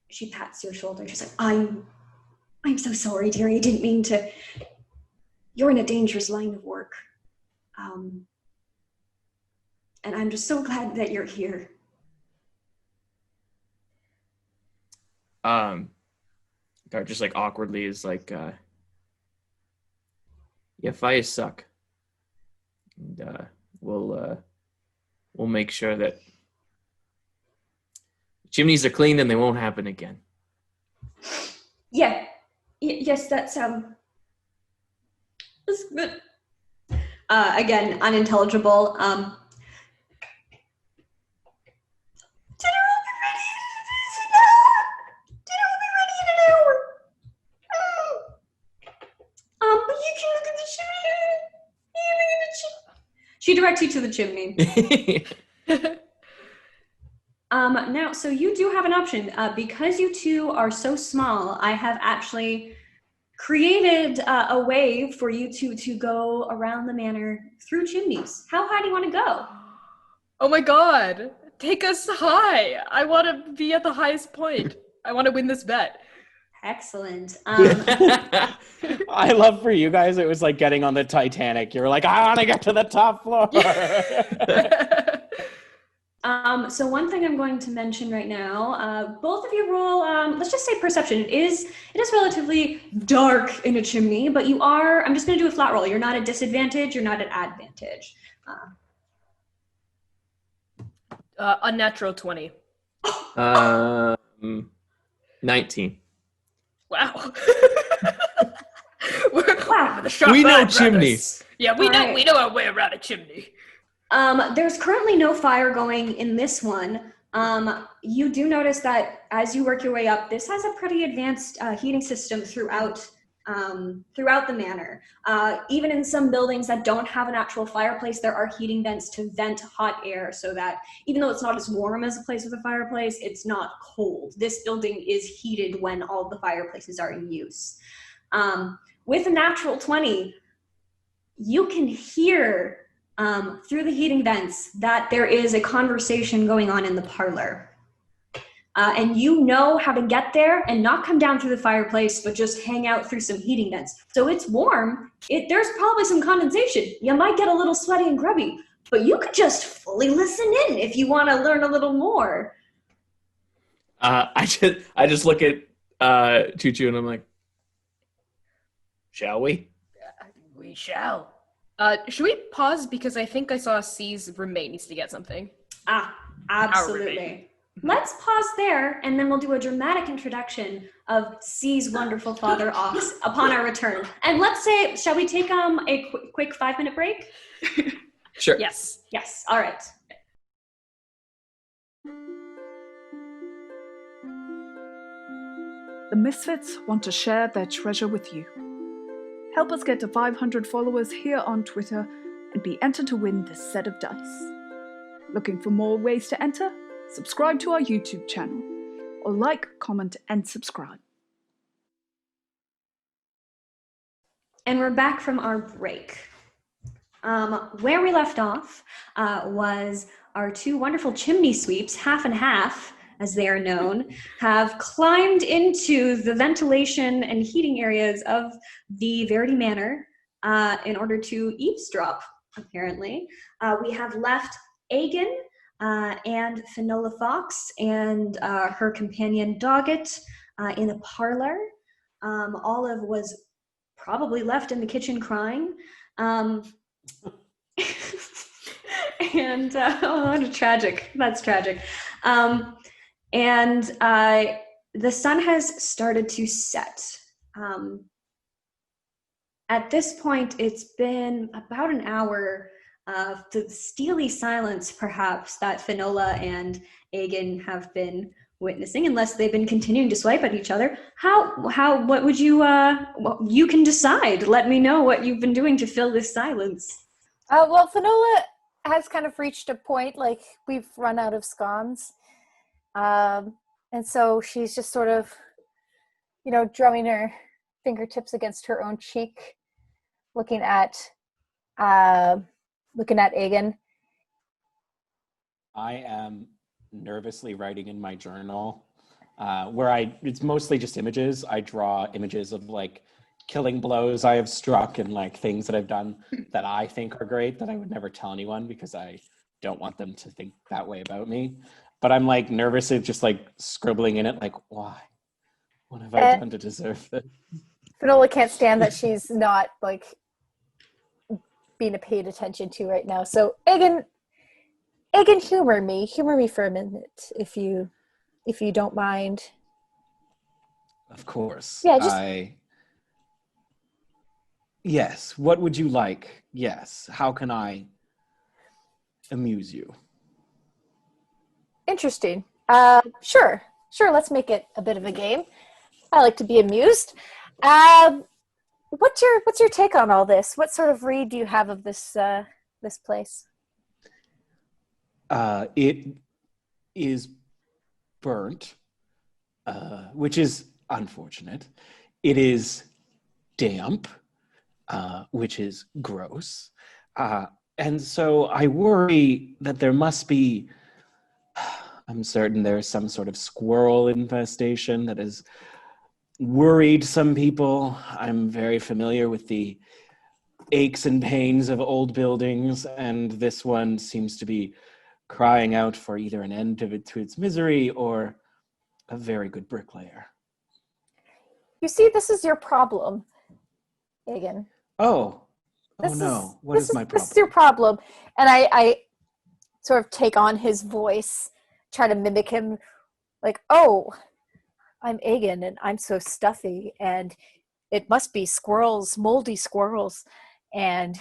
She pats your shoulder. She's like, I'm so sorry, dearie. I didn't mean to. You're in a dangerous line of work. And I'm just so glad that you're here. Dart just awkwardly is yeah, fires suck. And we'll make sure that chimneys are cleaned and they won't happen again. Yeah. Yes, that's good. Again, unintelligible. She directs you to the chimney. Now, so you do have an option. Because you two are so small, I have actually created a way for you two to go around the manor through chimneys. How high do you want to go? Oh my god! Take us high! I want to be at the highest point. I want to win this bet. Excellent. I love for you guys, it was like getting on the Titanic. You're like, I want to get to the top floor. So one thing I'm going to mention right now, both of you roll, let's just say perception. It is relatively dark in a chimney, but you are, I'm just going to do a flat roll. You're not at disadvantage, you're not at advantage. Unnatural 20. 19. Wow. Wow. We know chimneys. Yeah, we know our way around a chimney. There's currently no fire going in this one. You do notice that as you work your way up, this has a pretty advanced heating system throughout the manor. Even in some buildings that don't have an actual fireplace, there are heating vents to vent hot air so that even though it's not as warm as a place with a fireplace, it's not cold. This building is heated when all the fireplaces are in use. With a natural 20, you can hear through the heating vents that there is a conversation going on in the parlor. And you know how to get there and not come down through the fireplace, but just hang out through some heating vents. So it's warm. There's probably some condensation. You might get a little sweaty and grubby, but you could just fully listen in if you want to learn a little more. I just look at Chū Chū and I'm like, shall we? We shall. Should we pause? Because I think I saw C's roommate needs to get something. Absolutely. Let's pause there, and then we'll do a dramatic introduction of C's wonderful father Ox upon our return. And let's say, shall we take a quick 5-minute break? Sure. Yes. Yes. All right. The Misfits want to share their treasure with you. Help us get to 500 followers here on Twitter and be entered to win this set of dice. Looking for more ways to enter? Subscribe to our YouTube channel, or like, comment, and subscribe. And we're back from our break. Where we left off was our two wonderful chimney sweeps, half and half, as they are known, have climbed into the ventilation and heating areas of the Verity Manor in order to eavesdrop, apparently. We have left Aegon and Finola Fox and her companion Doggett in a parlor. Olive was probably left in the kitchen crying. And oh, tragic. That's tragic. And the sun has started to set. At this point, it's been about an hour of the steely silence, perhaps, that Finola and Aegon have been witnessing, unless they've been continuing to swipe at each other. What would you, you can decide. Let me know what you've been doing to fill this silence. Well, Finola has kind of reached a point, like, we've run out of scones. And so she's just sort of, drumming her fingertips against her own cheek, looking at Aegon. I am nervously writing in my journal, where it's mostly just images. I draw images of like killing blows I have struck and like things that I've done that I think are great that I would never tell anyone because I don't want them to think that way about me. But I'm like nervous of just like scribbling in it, like, why? What have I done to deserve this? Finola can't stand that she's not like being paid attention to right now. So Aegon, humor me for a minute, if you don't mind. Of course. Yeah, Yes. What would you like? Yes. How can I amuse you? Interesting. Sure. Let's make it a bit of a game. I like to be amused. What's your take on all this? What sort of read do you have of this place? It is burnt, which is unfortunate. It is damp, which is gross. And so I worry that there must be, I'm certain there's some sort of squirrel infestation that has worried some people. I'm very familiar with the aches and pains of old buildings, and this one seems to be crying out for either an end to its misery or a very good bricklayer. You see, this is your problem, Aegon. Oh no. What is my problem? This is your problem. And I sort of take on his voice, try to mimic him, like, oh, I'm Aegon, and I'm so stuffy, and it must be squirrels, moldy squirrels, and,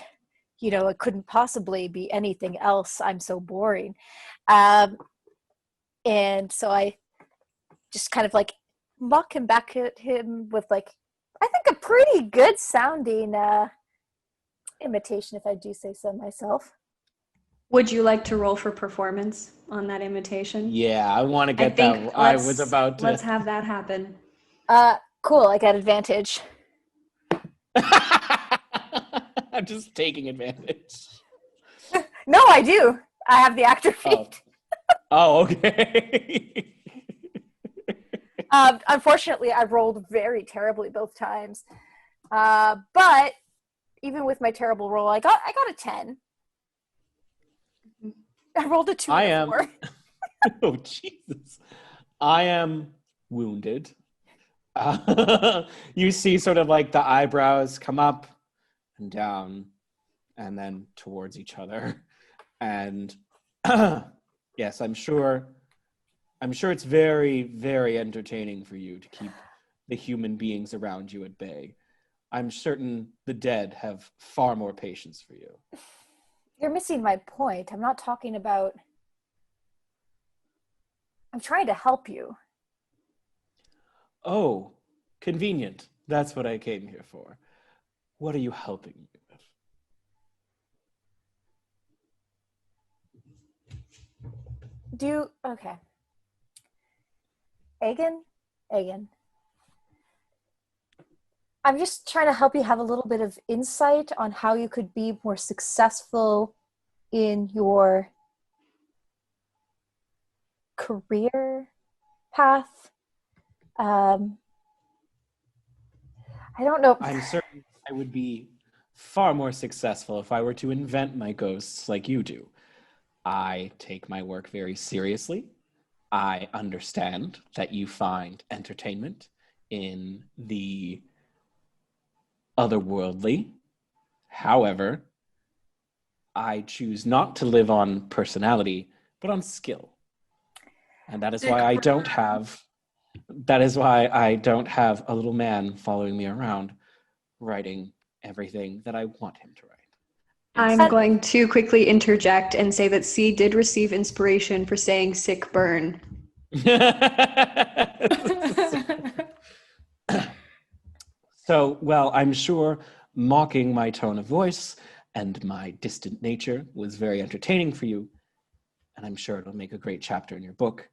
it couldn't possibly be anything else. I'm so boring. And so I just kind of, like, mock him back at him with, like, I think a pretty good sounding imitation, if I do say so myself. Would you like to roll for performance on that imitation? Yeah, I want to get that. I was about to. Let's have that happen. Cool. I got advantage. I'm just taking advantage. No, I do. I have the actor feat. Oh, okay. Unfortunately, I rolled very terribly both times. But even with my terrible roll, I got a 10. I rolled a 2 and a 4. Oh, Jesus. I am wounded. You see sort of like the eyebrows come up and down and then towards each other. And yes, I'm sure it's very, very entertaining for you to keep the human beings around you at bay. I'm certain the dead have far more patience for you. You're missing my point. I'm not talking about... I'm trying to help you. Oh, convenient. That's what I came here for. What are you helping me with? Okay. Aegon. I'm just trying to help you have a little bit of insight on how you could be more successful in your career path. I don't know. I'm certain I would be far more successful if I were to invent my ghosts like you do. I take my work very seriously. I understand that you find entertainment in the otherworldly. However, I choose not to live on personality, but on skill. And that is why I don't have a little man following me around writing everything that I want him to write. I'm going to quickly interject and say that C did receive inspiration for saying sick burn. So, well, I'm sure mocking my tone of voice and my distant nature was very entertaining for you, and I'm sure it'll make a great chapter in your book.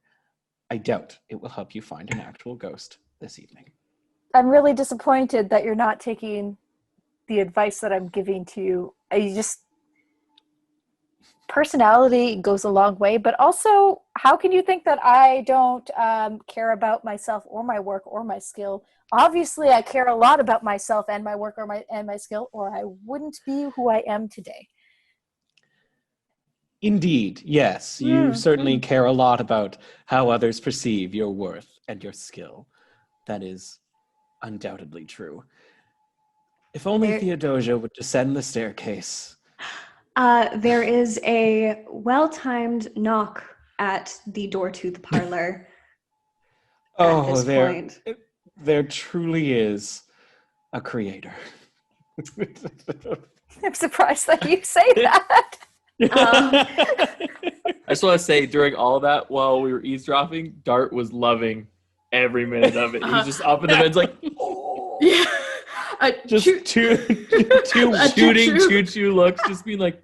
I doubt it will help you find an actual ghost this evening. I'm really disappointed that you're not taking the advice that I'm giving to you. Personality goes a long way, but also, how can you think that I don't care about myself or my work or my skill? Obviously, I care a lot about myself and my work and my skill, or I wouldn't be who I am today. Indeed, yes. You certainly care a lot about how others perceive your worth and your skill. That is undoubtedly true. If only Theodosia would descend the staircase. There is a well-timed knock at the door to the parlor. At this point. There truly is a creator. I'm surprised that you say that. I just want to say, during all of that, while we were eavesdropping, Dart was loving every minute of it. He was just up in the bed, like, oh. Yeah. Just two shooting Chū Chū looks, just being like,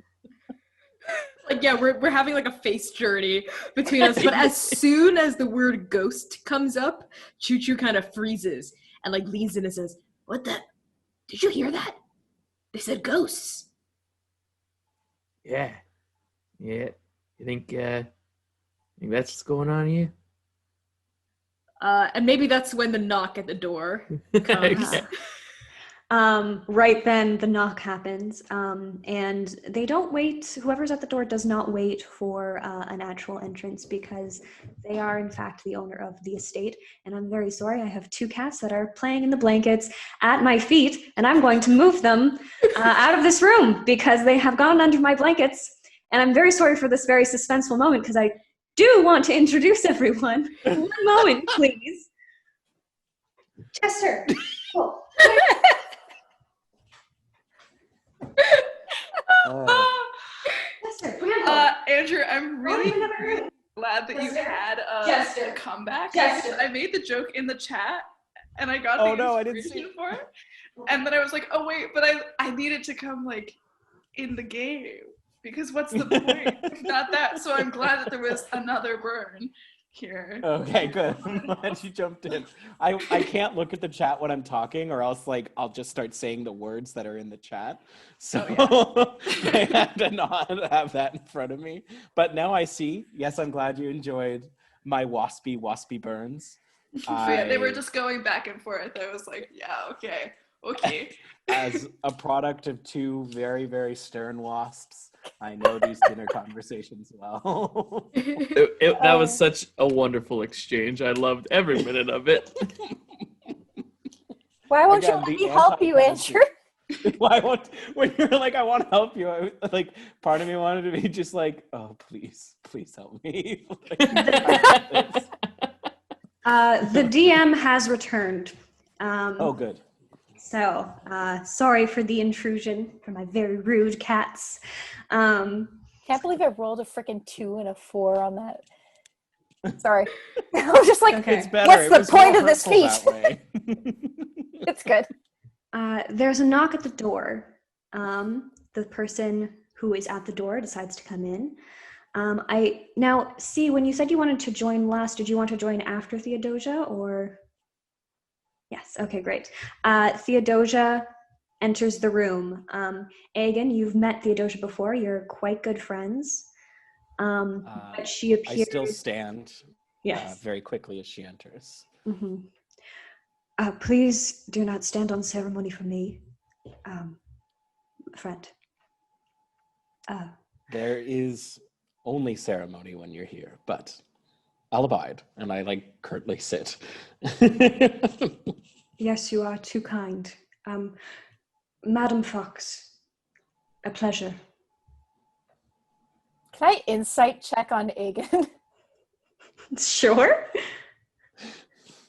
yeah, we're having like a face journey between us. But as soon as the word ghost comes up, Chū Chū kind of freezes and like leans in and says, "What the? Did you hear that? They said ghosts." Yeah. You think that's what's going on here? And maybe that's when the knock at the door comes. Right then, the knock happens, and they don't wait. Whoever's at the door does not wait for an actual entrance, because they are, in fact, the owner of the estate. And I'm very sorry, I have two cats that are playing in the blankets at my feet, and I'm going to move them out of this room because they have gone under my blankets. And I'm very sorry for this very suspenseful moment, because I do want to introduce everyone. One moment, please. Chester. Oh. Andrew, I'm really glad that you had a comeback. I made the joke in the chat, and I got I didn't see it for it. And then I was like, oh wait, but I needed to come like in the game, because what's the point if not that? So I'm glad that there was another burn here. Okay, good. I'm glad you jumped in. I can't look at the chat when I'm talking, or else like I'll just start saying the words that are in the chat. So I had to not have that in front of me. But now I see. Yes, I'm glad you enjoyed my waspy burns. They were just going back and forth. I was like, yeah, okay. As a product of two very, very stern wasps, I know these dinner conversations well. That was such a wonderful exchange. I loved every minute of it. Why won't you let me help you, Andrew? When you're like, I want to help you, like, part of me wanted to be just like, oh, please help me. The DM has returned. Oh, good. So, sorry for the intrusion from my very rude cats. Can't believe I rolled a freaking 2 and a 4 on that. Sorry. I was just like, Okay. It's better. what's It the was point more of this hurtful feat? that way. It's good. There's a knock at the door. The person who is at the door decides to come in. Now, see, when you said you wanted to join last, did you want to join after Theodosia or? Yes, okay, great. Theodosia enters the room. Aegon, you've met Theodosia before. You're quite good friends. But she I appears... still stand Yes. very quickly as she enters. Mm-hmm. Please do not stand on ceremony for me, friend. There is only ceremony when you're here, but I'll abide. And I like curtly sit. Yes, you are too kind. Madam Fox, a pleasure. Can I insight check on Aegon? Sure.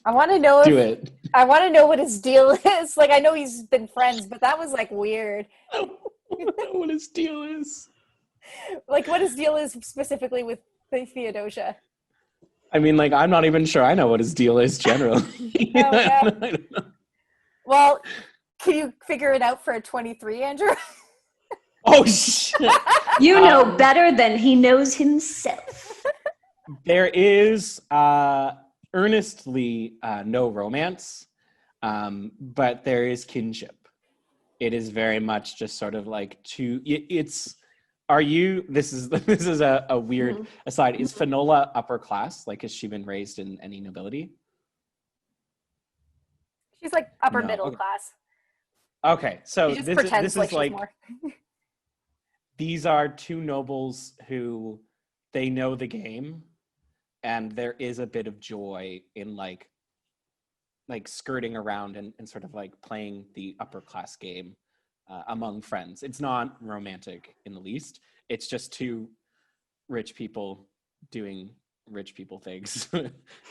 I want to know Do it. I want to know what his deal is. Like, I know he's been friends, but that was like weird. I don't know what his deal is. Like, what his deal is specifically with Theodosia. I mean, like, I'm not even sure I know what his deal is generally. Oh, yeah. I don't know. Well, can you figure it out for a 23, Andrew? Oh, shit. You know better than he knows himself. There is earnestly no romance, but there is kinship. It is very much just sort of like this is a weird aside. Is Finola upper class? Like, has she been raised in any nobility? She's like upper No. middle Okay. class. Okay, so She just this pretends is like she's like more. these are two nobles who they know the game, and there is a bit of joy in like skirting around and sort of like playing the upper class game among friends. It's not romantic in the least. It's just two rich people doing rich people things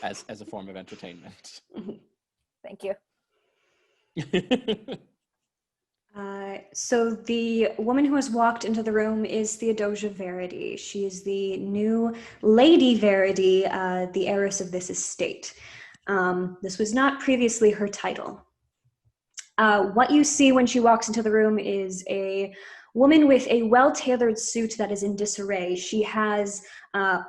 as a form of entertainment. Thank you. So the woman who has walked into the room is Theodosia Verity. She is the new Lady Verity, the heiress of this estate. This was not previously her title. What you see when she walks into the room is a woman with a well-tailored suit that is in disarray. She has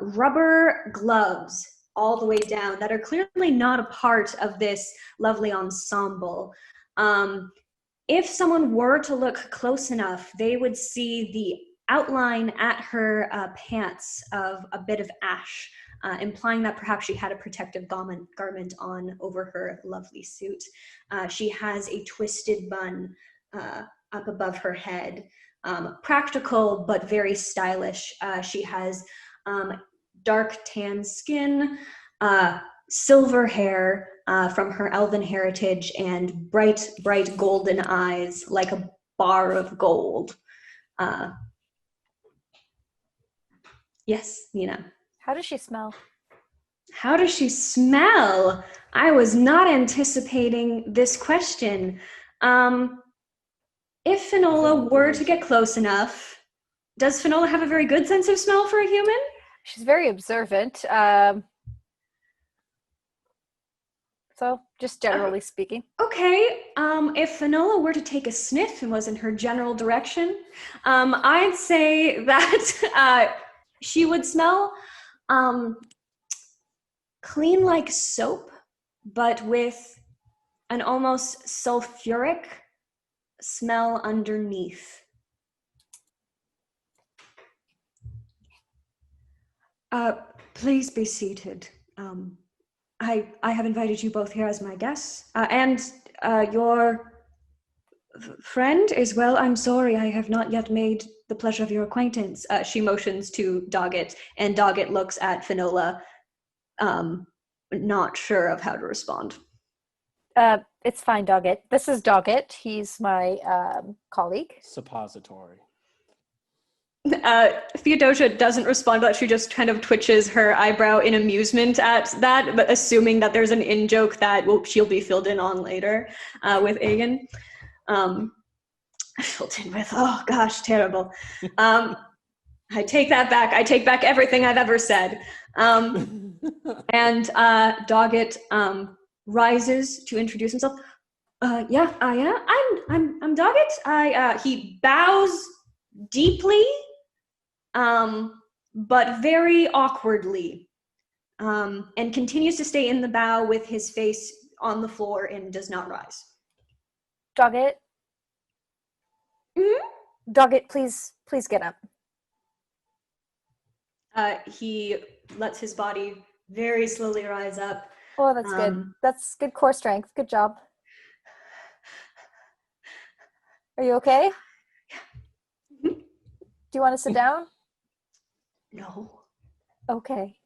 rubber gloves all the way down that are clearly not a part of this lovely ensemble. If someone were to look close enough, they would see the outline at her pants of a bit of ash, implying that perhaps she had a protective garment on over her lovely suit. She has a twisted bun up above her head. Practical, but very stylish. She has dark tan skin, silver hair from her elven heritage, and bright golden eyes like a bar of gold. Yes, Nina. How does she smell? How does she smell? I was not anticipating this question. If Finola were to get close enough, does Finola have a very good sense of smell for a human? She's very observant. So, just generally speaking. Okay, if Finola were to take a sniff and was in her general direction, I'd say that she would smell clean like soap, but with an almost sulfuric smell underneath. Please be seated. I have invited you both here as my guests, and your friend as well. I'm sorry, I have not yet made the pleasure of your acquaintance. She motions to Doggett, and Doggett looks at Finola, not sure of how to respond. It's fine, Doggett. This is Doggett. He's my colleague. Suppository. Theodosia doesn't respond, but she just kind of twitches her eyebrow in amusement at that, but assuming that there's an in-joke that she'll be filled in on later with Aegon. Filled in with, oh gosh, terrible. I take that back. I take back everything I've ever said. And Doggett rises to introduce himself. Yeah, I am. I'm Doggett. He bows deeply, but very awkwardly, and continues to stay in the bow with his face on the floor and does not rise. Doggett? Mm-hmm. Doggett, please get up. He lets his body very slowly rise up. Oh, that's good. That's good core strength. Good job. Are you okay? Mm-hmm. Do you want to sit down? No. Okay.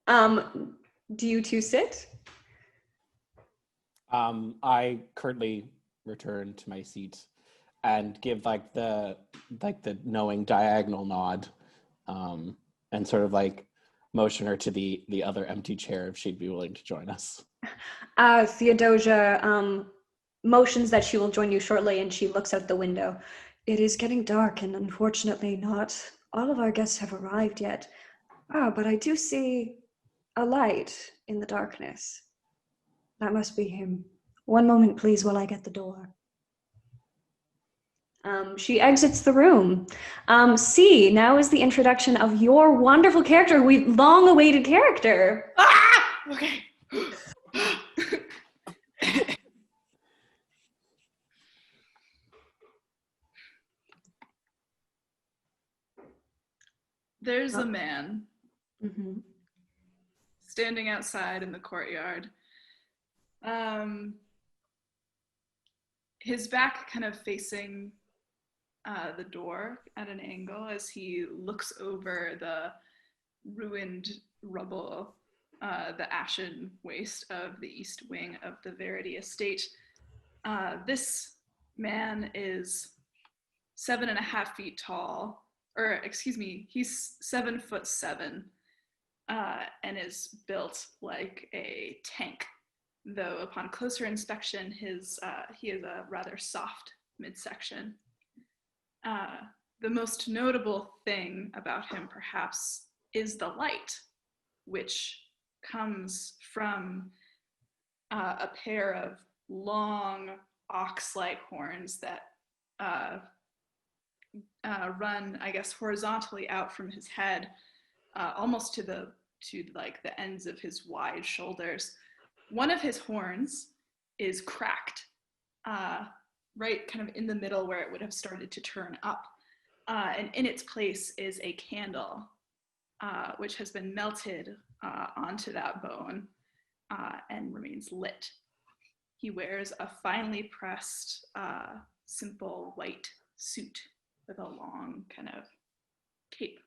Do you two sit? I curtly return to my seat and give like the knowing diagonal nod, and sort of like motion her to the other empty chair if she'd be willing to join us. Theodosia motions that she will join you shortly, and she looks out the window. It is getting dark, and unfortunately not all of our guests have arrived yet. But I do see a light in the darkness. That must be him. One moment, please, while I get the door. She exits the room. C, now is the introduction of your wonderful character, long-awaited character. Okay. There's a man standing outside in the courtyard. His back kind of facing the door at an angle as he looks over the ruined rubble, the ashen waste of the east wing of the Verity estate. This man is 7.5 feet tall, or excuse me, he's 7'7", and is built like a tank. Though upon closer inspection, he is a rather soft midsection. The most notable thing about him, perhaps, is the light, which comes from a pair of long ox-like horns that run, I guess, horizontally out from his head, almost to the ends of his wide shoulders. One of his horns is cracked, right kind of in the middle where it would have started to turn up. And in its place is a candle, which has been melted onto that bone and remains lit. He wears a finely pressed, simple white suit with a long kind of cape,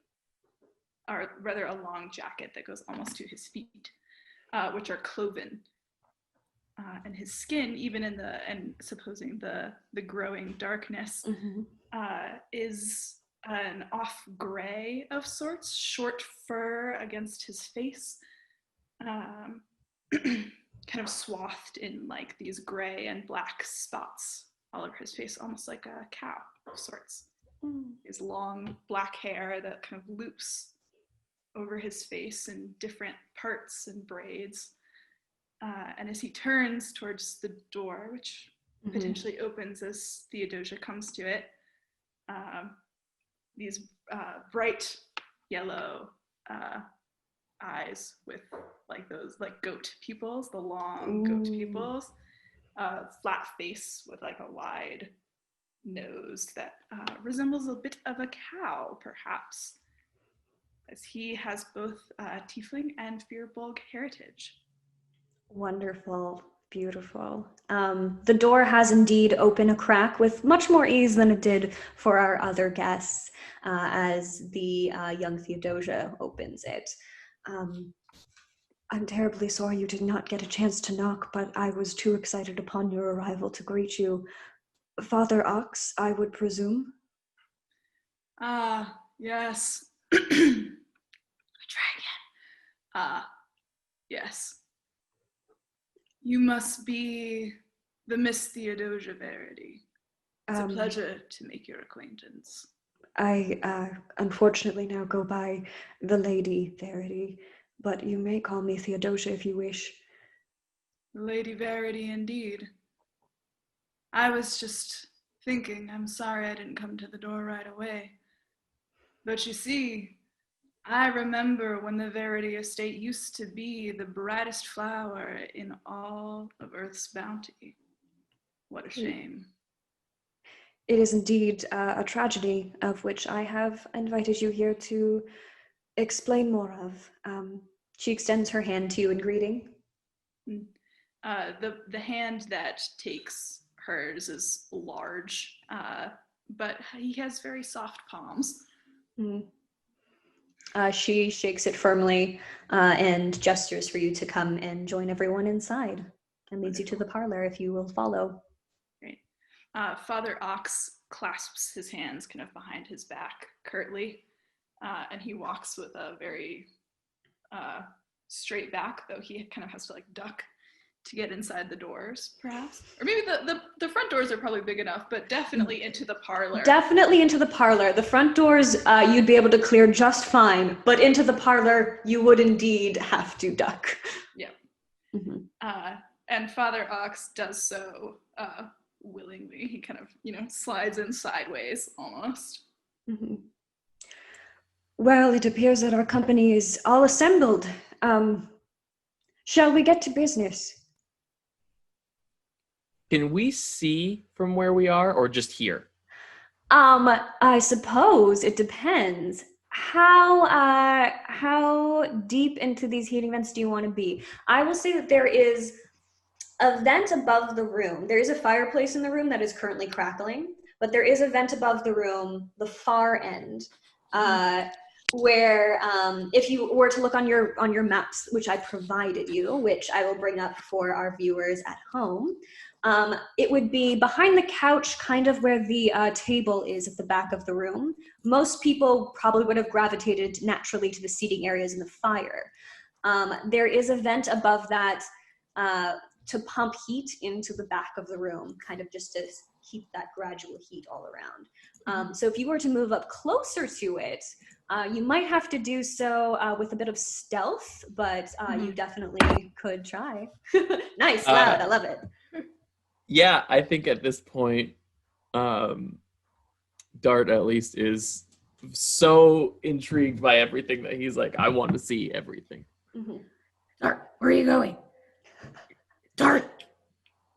or rather a long jacket that goes almost to his feet, which are cloven. And his skin, even in supposing the growing darkness, is an off gray of sorts, short fur against his face, kind of swathed in like these gray and black spots all over his face, almost like a cow of sorts. His long black hair that kind of loops over his face in different parts and braids. And as he turns towards the door, which potentially opens as Theodosia comes to it, these bright yellow eyes with like those like goat pupils, the long goat pupils, flat face with like a wide nose that resembles a bit of a cow, perhaps, as he has both Tiefling and Firbolg heritage. Wonderful, beautiful. The door has indeed opened a crack with much more ease than it did for our other guests, as the young Theodosia opens it. I'm terribly sorry you did not get a chance to knock, but I was too excited upon your arrival to greet you. Father Ox, I would presume? Yes. I try again. Yes. You must be the Miss Theodosia Verity. It's a pleasure to make your acquaintance. I unfortunately now go by the Lady Verity, but you may call me Theodosia if you wish. Lady Verity, indeed. I was just thinking, I'm sorry I didn't come to the door right away. But you see, I remember when the Verity estate used to be the brightest flower in all of Earth's bounty. What a shame. It is indeed a tragedy of which I have invited you here to explain more of. She extends her hand to you in greeting. The hand that takes hers is large, but he has very soft palms. She shakes it firmly and gestures for you to come and join everyone inside, and leads you to the parlor if you will follow. Great. Father Ox clasps his hands kind of behind his back curtly, and he walks with a very straight back, though he kind of has to like duck to get inside the doors, perhaps. Or maybe the front doors are probably big enough, but definitely into the parlor. Definitely into the parlor. The front doors you'd be able to clear just fine, but into the parlor you would indeed have to duck. Yeah. And Father Ox does so willingly. He kind of, slides in sideways almost. Well, it appears that our company is all assembled. Shall we get to business? Can we see from where we are or just hear? I suppose it depends. How deep into these heating vents do you want to be? I will say that there is a vent above the room. There is a fireplace in the room that is currently crackling, but there is a vent above the room, the far end, where if you were to look on your maps, which I provided you, which I will bring up for our viewers at home, it would be behind the couch, kind of where the table is at the back of the room. Most people probably would have gravitated naturally to the seating areas in the fire. There is a vent above that to pump heat into the back of the room, kind of just to keep that gradual heat all around. So if you were to move up closer to it, you might have to do so with a bit of stealth, but you definitely could try. Nice, loud, I love it. Yeah, I think at this point, Dart at least is so intrigued by everything that he's like, I want to see everything. Dart, where are you going? Dart!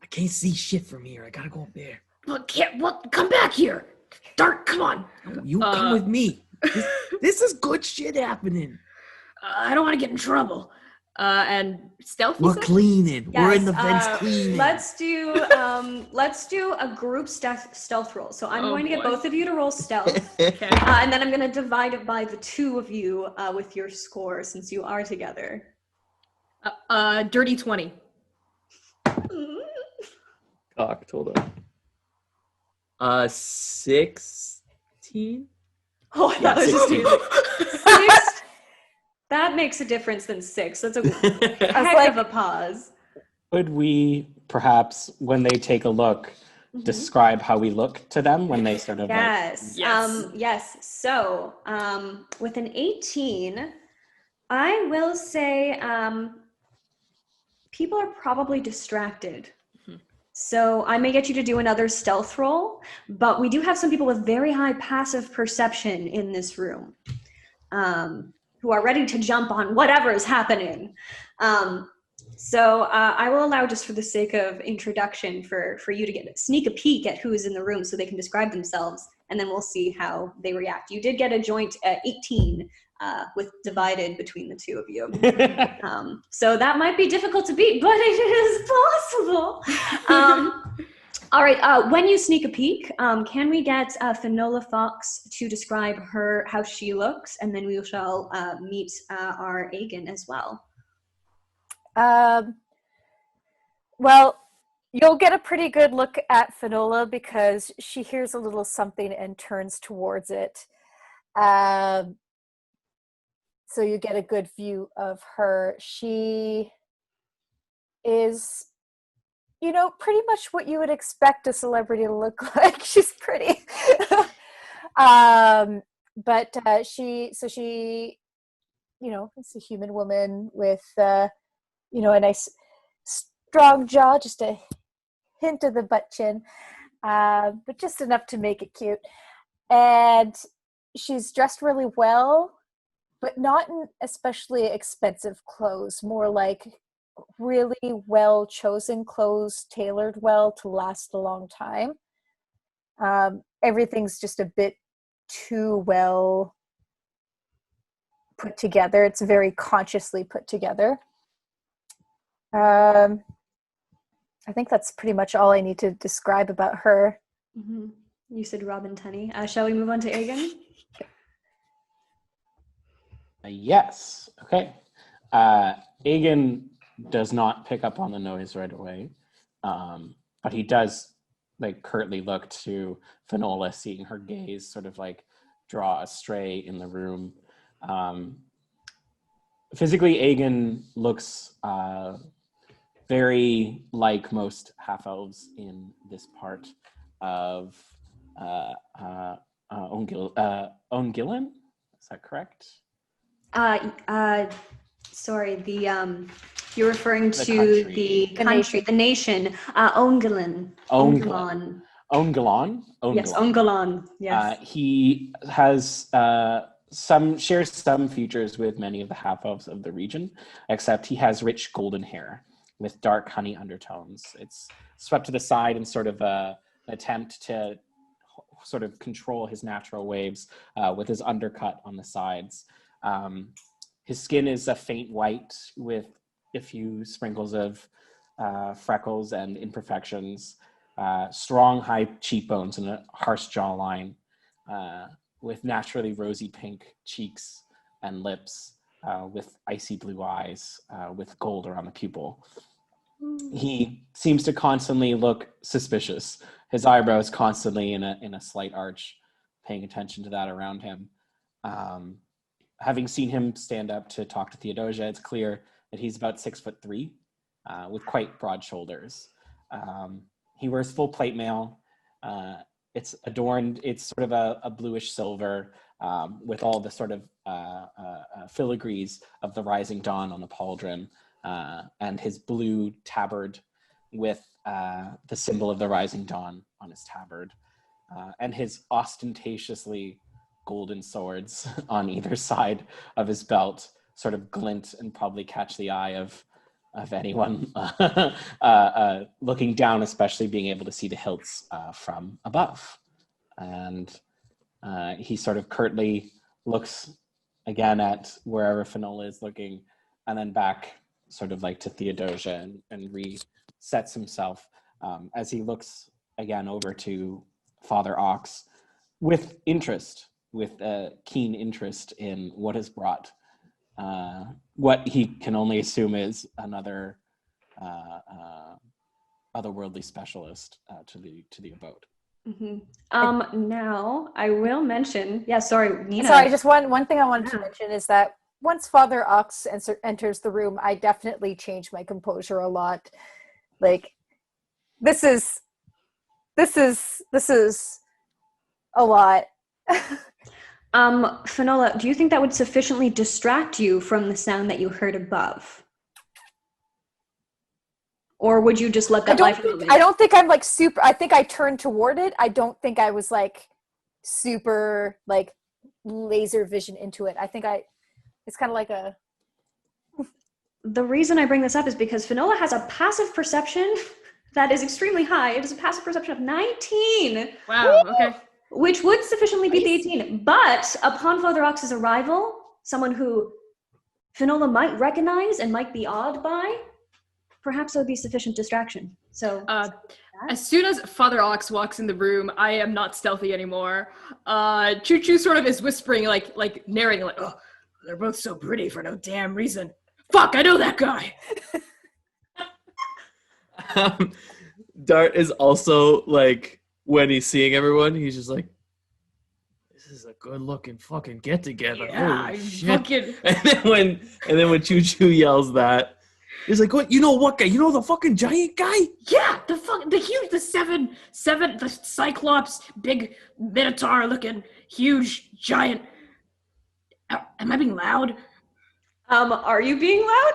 I can't see shit from here. I gotta go up there. Come back here! Dart, come on! You come with me. This is good shit happening. I don't want to get in trouble. And stealth. We're cleaning. Yes, We're in the vents cleaning. Let's do a group stealth roll. So I'm going to get both of you to roll stealth, Okay. and then I'm going to divide it by the two of you with your score since you are together. Dirty 20. Cocked, hold on. 16? Oh, I thought it was 16. 6. That makes a difference than 6. That's a heck of a pause. Could we perhaps, when they take a look, describe how we look to them when they sort of Yes. Yes. So, with an 18, I will say people are probably distracted. So I may get you to do another stealth roll, but we do have some people with very high passive perception in this room who are ready to jump on whatever is happening. So I will allow, just for the sake of introduction, for you to sneak a peek at who is in the room so they can describe themselves, and then we'll see how they react. You did get a joint 18 with divided between the two of you. So that might be difficult to beat, but it is possible. All right, when you sneak a peek, can we get Finola Fox to describe how she looks, and then we shall meet our Aegon as well. Well, you'll get a pretty good look at Finola because she hears a little something and turns towards it. So you get a good view of her. She is, pretty much what you would expect a celebrity to look like. She's pretty. But she, it's a human woman with, a nice strong jaw, just a hint of the butt chin, but just enough to make it cute. And she's dressed really well, but not in especially expensive clothes, more like really well chosen clothes, tailored well to last a long time. Everything's just a bit too well put together. It's very consciously put together. I think that's pretty much all I need to describe about her. Mm-hmm. You said Robin Tunney. Shall we move on to Aegon? Yes. Okay. Aegon does not pick up on the noise right away, but he does curtly look to Finola, seeing her gaze sort of draw astray in the room. Physically, Aegon looks very like most half-elves in this part of Ongillan. Is that correct? Sorry, you're referring to the country, the nation, Ongillan. Ongillan. Yes, Ongillan. Yes. He has shares some features with many of the half-elves of the region, except he has rich golden hair with dark honey undertones. It's swept to the side in sort of an attempt to sort of control his natural waves with his undercut on the sides. His skin is a faint white with a few sprinkles of freckles and imperfections, strong high cheekbones and a harsh jawline, with naturally rosy pink cheeks and lips, with icy blue eyes, with gold around the pupil. He seems to constantly look suspicious. His eyebrows constantly in a slight arch, paying attention to that around him. Having seen him stand up to talk to Theodosia, it's clear that he's about 6'3", with quite broad shoulders. He wears full plate mail. It's adorned, it's sort of a bluish silver, with all the sort of filigrees of the rising dawn on the pauldron, and his blue tabard with the symbol of the rising dawn on his tabard, and his ostentatiously golden swords on either side of his belt sort of glint and probably catch the eye of anyone looking down, especially being able to see the hilts from above. And he sort of curtly looks again at wherever Finola is looking, and then back sort of to Theodosia, and resets himself as he looks again over to Father Ox with interest, with a keen interest in what has brought what he can only assume is another otherworldly specialist to the abode. Mm-hmm. Now I will mention. Yeah, sorry, Nina. Sorry, just one thing I wanted to mention is that once Father Ox enters the room, I definitely change my composure a lot. This is a lot. Finola, do you think that would sufficiently distract you from the sound that you heard above? Or would you just let that life move? I don't think I'm super, I think I turned toward it. I don't think I was super laser vision into it. I think it's kind of like a... The reason I bring this up is because Finola has a passive perception that is extremely high. It is a passive perception of 19. Wow, okay. Which would sufficiently beat the 18. But upon Father Ox's arrival, someone who Finola might recognize and might be awed by, perhaps it would be sufficient distraction. So as soon as Father Ox walks in the room, I am not stealthy anymore. Chū Chū sort of is whispering, narrating, oh, they're both so pretty for no damn reason. Fuck, I know that guy! Dart is also, when he's seeing everyone, he's just this is a good-looking fucking get-together. Yeah, Holy shit. fucking... And then when Chū Chū yells that, He's like, what? You know what guy? You know the fucking giant guy? Yeah, the Cyclops, big Minotaur looking, huge, giant. Am I being loud? Are you being loud?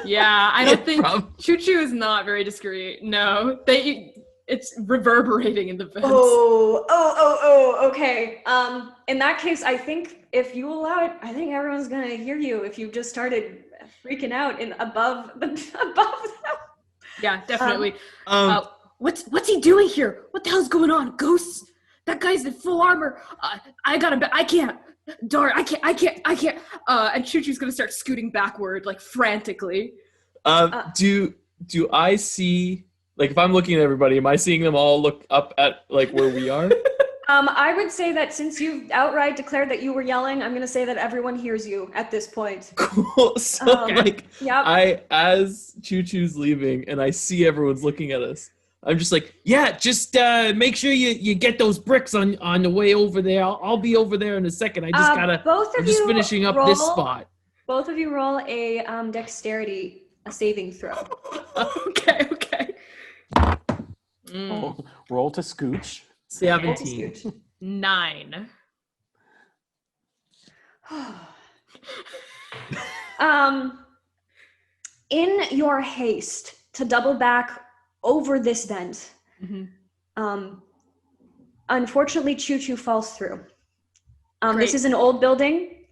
Yeah, I don't think Probably. Chū Chū is not very discreet. No, it's reverberating in the vents. Okay. In that case, I think if you allow it, I think everyone's gonna hear you if you just started freaking out above them. Yeah, definitely. What's he doing here? What the hell's going on? Ghosts? That guy's in full armor. I can't. Darn, I can't. And Chū Chū's gonna start scooting backward, like frantically. Do I see, like, if I'm looking at everybody, am I seeing them all look up at, like, where we are? I would say that since you've outright declared that you were yelling, I'm gonna say that everyone hears you at this point. Cool. So, Yep. as Chū Chū's leaving and I see everyone's looking at us, I'm just like, yeah, just make sure you get those bricks on the way over there. I'll be over there in a second. I just gotta, I'm just finishing up this spot. Both of you roll a dexterity, a saving throw. Okay. Roll to scooch. 17. 9. In your haste to double back over this vent, unfortunately, Chū Chū falls through. This is an old building.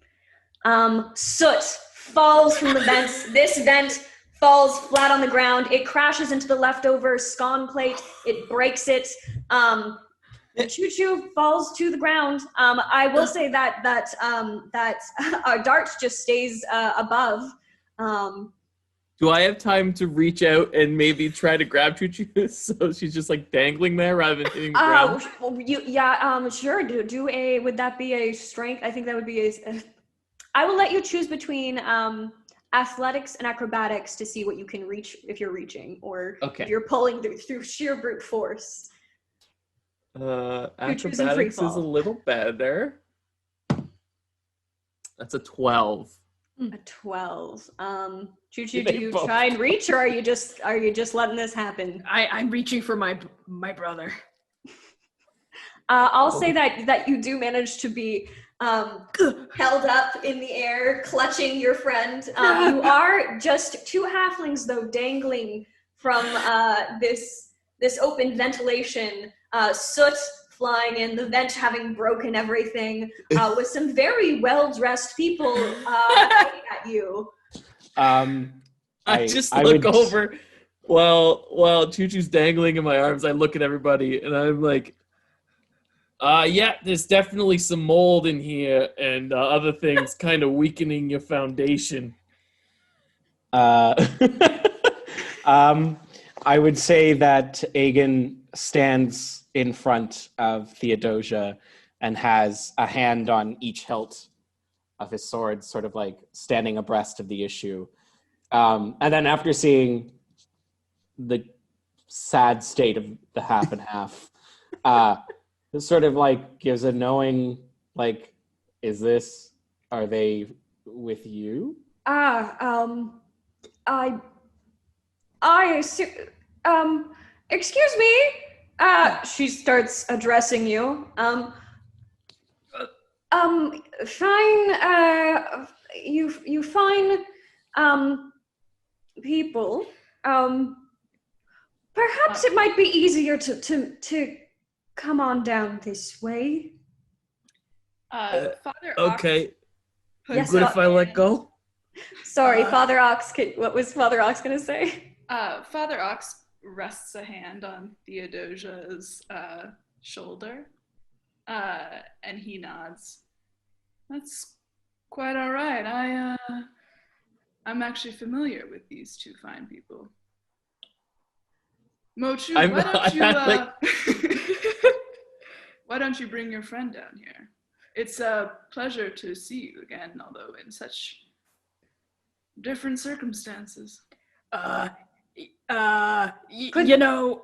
Soot falls from the vents. This vent falls flat on the ground. It crashes into the leftover scone plate. It breaks it. Chū Chū falls to the ground. I will say that Dart just stays above. Do I have time to reach out and maybe try to grab Chū Chū so she's just like dangling there rather than hitting the ground? Sure. Would that be a strength? I think that would be I will let you choose between athletics and acrobatics to see what you can reach if you're reaching, or if you're pulling through sheer brute force. Acrobatics is a little better. That's a 12. A 12. Chū Chū, do you try and reach, or are you just letting this happen? I'm reaching for my brother. I'll say that you do manage to be held up in the air, clutching your friend. You are just two halflings, though, dangling from this open ventilation, soot flying in, the vent having broken everything, with some very well-dressed people looking at you. I just look over while Chū Chū's dangling in my arms. I look at everybody and I'm like, yeah, there's definitely some mold in here and other things kind of weakening your foundation. I would say that Aegon stands in front of Theodosia and has a hand on each hilt of his sword, sort of like standing abreast of the issue. And then after seeing the sad state of the half and half, it sort of like gives a knowing, like, are they with you? Excuse me. She starts addressing you. Fine. You fine. People. Perhaps it might be easier to come on down this way. Father okay. Ox. You good if I let go? Sorry, Father Ox. What was Father Ox going to say? Father Ox rests a hand on Theodosia's shoulder, and he nods. That's quite all right. I'm actually familiar with these two fine people. Mo Chū, why don't you bring your friend down here? It's a pleasure to see you again, although in such different circumstances. You know,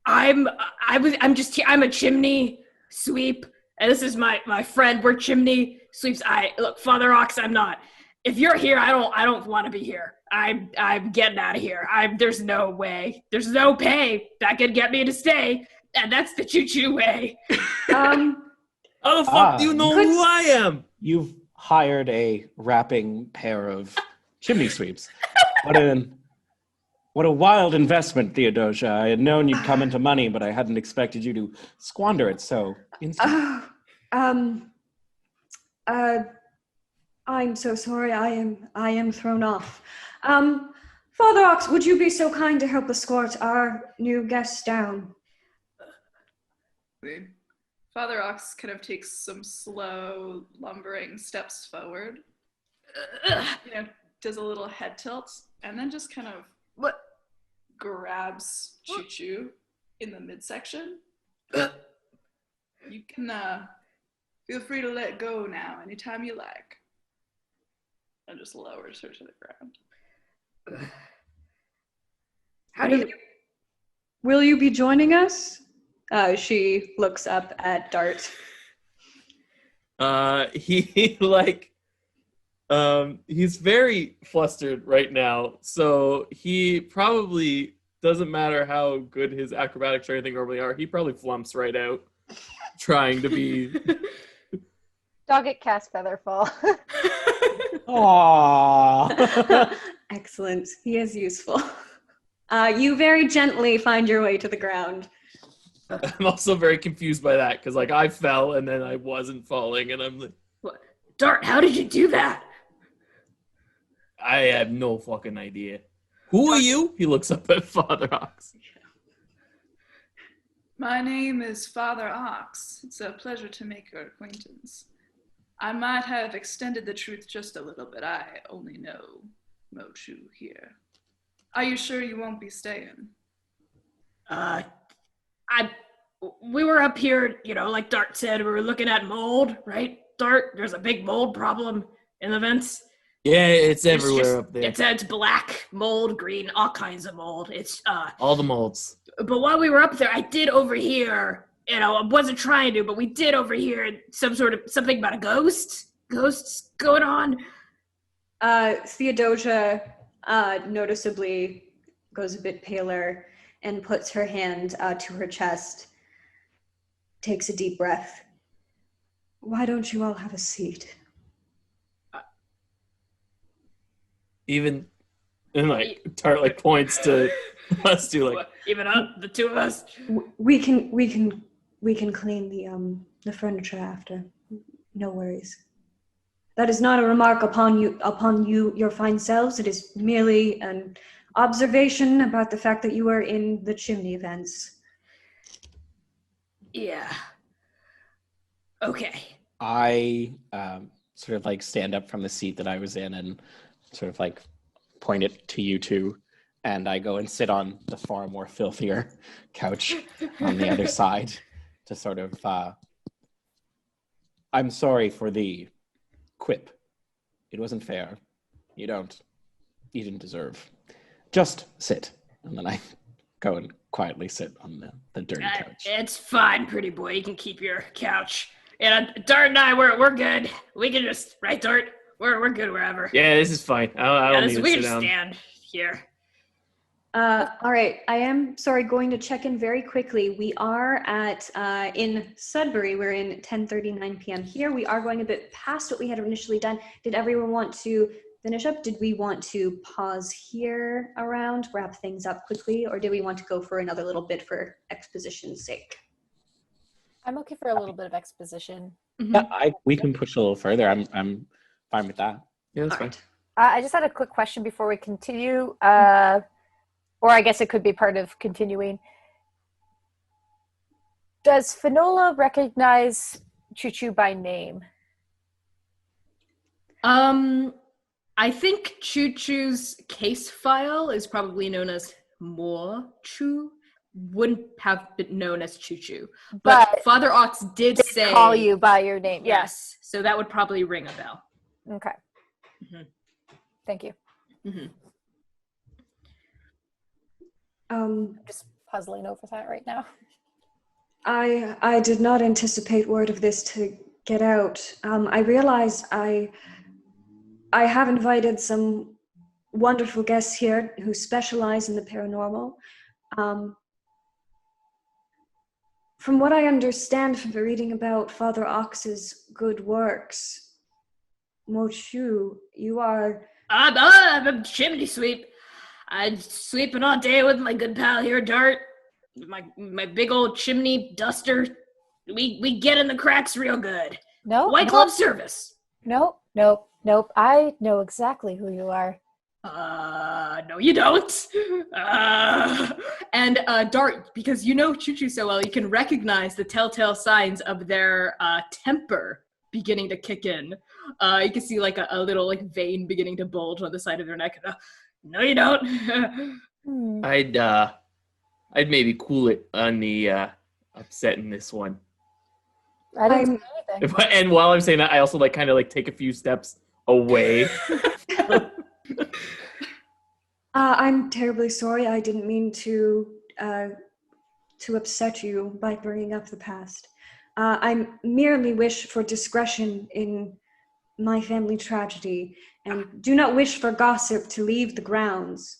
I'm a chimney sweep, and this is my friend. We're chimney sweeps. Look, Father Ox, I'm not. If you're here, I don't want to be here. I'm getting out of here. There's no way. There's no pay that could get me to stay, and that's the Chū Chū way. How the fuck do you know who I am? You've hired a rapping pair of chimney sweeps. What a wild investment, Theodosia. I had known you'd come into money, but I hadn't expected you to squander it so instantly. I'm so sorry. I am thrown off. Father Ox, would you be so kind to help escort our new guests down? Father Ox kind of takes some slow, lumbering steps forward. Does a little head tilt, and then just kind of grabs Chū Chū in the midsection. You can feel free to let go now anytime you like. And just lowers her to the ground. Will you be joining us? She looks up at Dart. He's very flustered right now, so he probably doesn't matter how good his acrobatics or anything normally are. He probably flumps right out, trying to be. Dog it cast Featherfall. Aww. Excellent. He is useful. You very gently find your way to the ground. I'm also very confused by that because, I fell and then I wasn't falling, and I'm like, What? Dart, how did you do that? I have no fucking idea. Who are you? He looks up at Father Ox. My name is Father Ox. It's a pleasure to make your acquaintance. I might have extended the truth just a little bit. I only know Mo Chū here. Are you sure you won't be staying? We were up here, like Dart said, we were looking at mold, right? Dart, there's a big mold problem in the vents. Yeah, it's everywhere up there. It's black mold, green, all kinds of mold. It's all the molds. But while we were up there, I did overhear, I wasn't trying to, but we did overhear something about a ghost. Ghosts going on. Theodosia noticeably goes a bit paler and puts her hand to her chest, takes a deep breath. Why don't you all have a seat? And Tart points to us two even up the two of us. We can clean the furniture after. No worries. That is not a remark upon you your fine selves. It is merely an observation about the fact that you are in the chimney vents. Yeah. Okay. I stand up from the seat that I was in and point it to you two, and I go and sit on the far more filthier couch on the other side to I'm sorry for the quip. It wasn't fair. You didn't deserve. Just sit. And then I go and quietly sit on the dirty couch. It's fine, pretty boy. You can keep your couch. And Dart and I, we're good. We can just, right, Dart? We're good wherever. Yeah, this is fine. I don't need to sit down. We can just stand here. All right, I am going to check in very quickly. We are at in Sudbury. We're in 10:39 p.m. here. We are going a bit past what we had initially done. Did everyone want to finish up? Did we want to pause here around, wrap things up quickly, or did we want to go for another little bit for exposition's sake? I'm okay for a little bit of exposition. Yeah, we can push a little further. I'm fine with that. Yeah, that's fine. I just had a quick question before we continue. Or I guess it could be part of continuing. Does Finola recognize Chū Chū by name? I think Chū Chū's case file is probably known as Mo Chū. Wouldn't have been known as Chū Chū. But Father Ox did say... call you by your name. Yes. So that would probably ring a bell. Okay. Mm-hmm. Thank you. Mm-hmm. I'm just puzzling over that right now. I did not anticipate word of this to get out. I realized I have invited some wonderful guests here who specialize in the paranormal. From what I understand from reading about Father Ox's good works, Mo Chū, you are... I'm a chimney sweep. I'm sweeping all day with my good pal here, Dart. My big old chimney duster. We get in the cracks real good. No, White glove service. Nope. I know exactly who you are. No, you don't. And Dart, because you know Chū Chū so well, you can recognize the telltale signs of their temper beginning to kick in. You can see like a little like vein beginning to bulge on the side of their neck. No, you don't. I'd maybe cool it on the upset in this one. I didn't say anything. And while I'm saying that, I also like kind of like take a few steps away. I'm terribly sorry. I didn't mean to upset you by bringing up the past. I merely wish for discretion in my family tragedy, and do not wish for gossip to leave the grounds.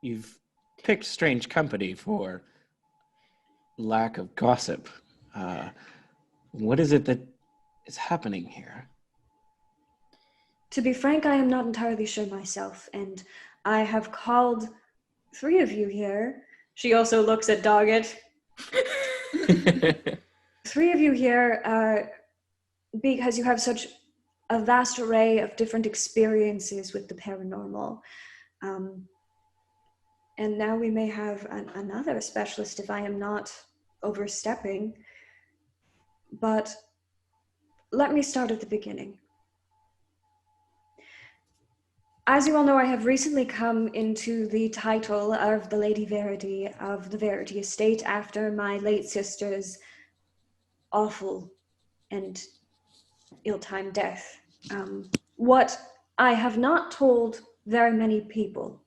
You've picked strange company for lack of gossip. What is it that is happening here? To be frank, I am not entirely sure myself, and I have called 3 of you here. She also looks at Doggett. 3 of you here because you have such a vast array of different experiences with the paranormal. And now we may have another specialist if I am not overstepping. But let me start at the beginning. As you all know, I have recently come into the title of the Lady Verity of the Verity Estate after my late sister's awful and ill-timed death. What I have not told very many people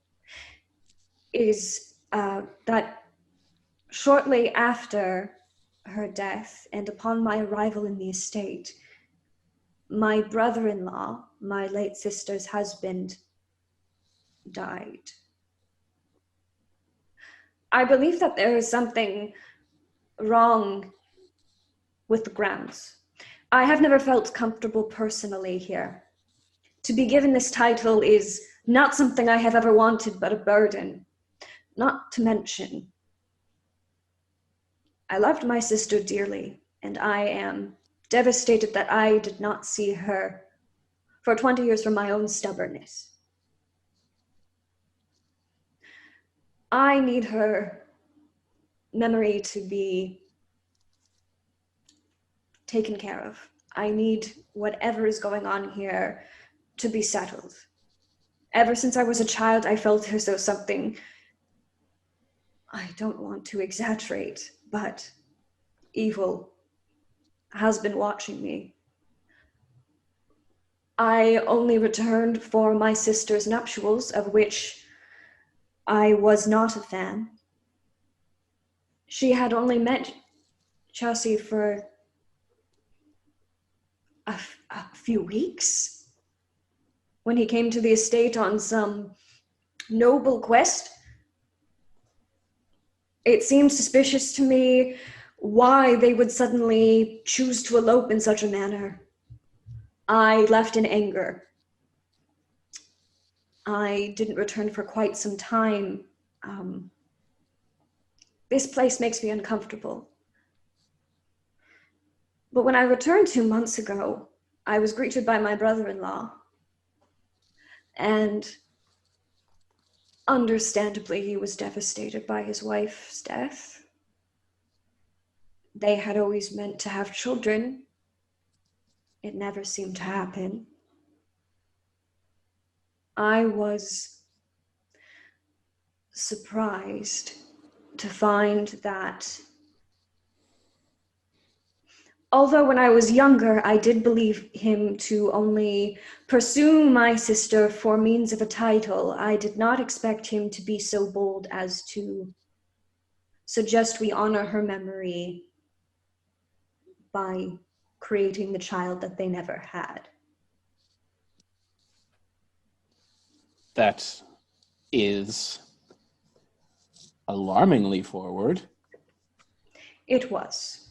is that shortly after her death and upon my arrival in the estate, my brother-in-law, my late sister's husband, died. I believe that there is something wrong with the grounds. I have never felt comfortable personally here. To be given this title is not something I have ever wanted, but a burden. Not to mention, I loved my sister dearly, and I am devastated that I did not see her for 20 years from my own stubbornness. I need her memory to be taken care of. I need whatever is going on here to be settled. Ever since I was a child, I felt as though something, I don't want to exaggerate, but evil has been watching me. I only returned for my sister's nuptials, of which I was not a fan. She had only met Chelsea for a few weeks when he came to the estate on some noble quest. It seemed suspicious to me why they would suddenly choose to elope in such a manner. I left in anger. I didn't return for quite some time. This place makes me uncomfortable. But when I returned 2 months ago, I was greeted by my brother-in-law. And understandably, he was devastated by his wife's death. They had always meant to have children. It never seemed to happen. I was surprised to find that although when I was younger, I did believe him to only pursue my sister for means of a title, I did not expect him to be so bold as to suggest we honor her memory by creating the child that they never had. That is alarmingly forward. It was.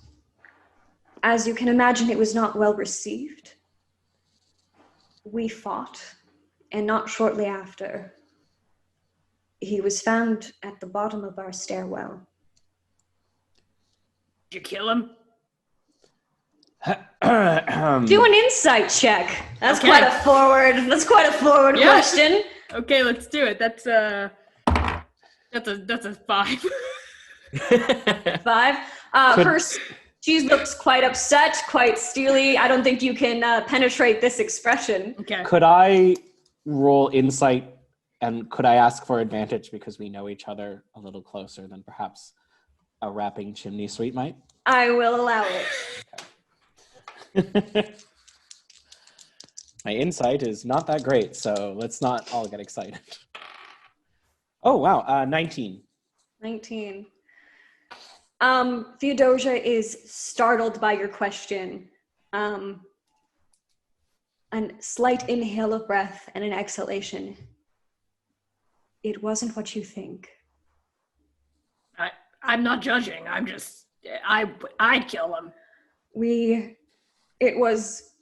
As you can imagine, it was not well received. We fought, and not shortly after, he was found at the bottom of our stairwell. Did you kill him? Do an insight check. That's Okay. quite a forward Yeah. question. Okay, let's do it. That's a 5. 5. She looks quite upset, quite steely. I don't think you can penetrate this expression. Okay. Could I roll insight, and could I ask for advantage because we know each other a little closer than perhaps a rapping chimney sweep might? I will allow it. My insight is not that great, so let's not all get excited. Oh, wow. 19. 19. Theodosia is startled by your question. A slight inhale of breath and an exhalation. It wasn't what you think. I'm not judging. I'm just I'd kill him. It was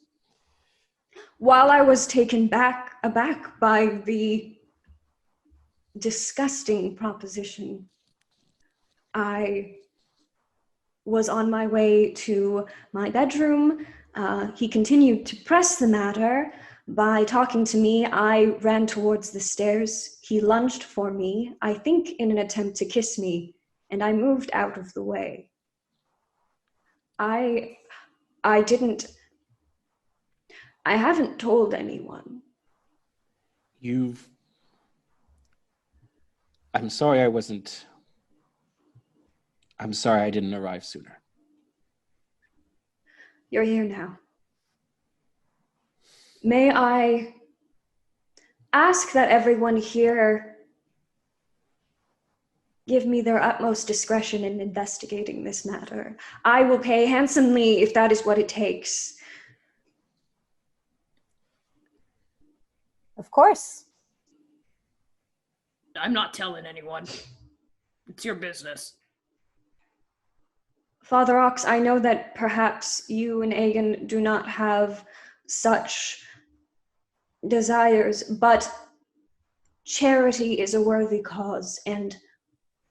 while I was taken aback by the disgusting proposition, I was on my way to my bedroom. He continued to press the matter by talking to me. I ran towards the stairs. He lunged for me, I think in an attempt to kiss me, and I moved out of the way. I haven't told anyone. I'm sorry I didn't arrive sooner. You're here now. May I ask that everyone here give me their utmost discretion in investigating this matter? I will pay handsomely if that is what it takes. Of course. I'm not telling anyone. It's your business. Father Ox, I know that perhaps you and Aegon do not have such desires, but charity is a worthy cause, and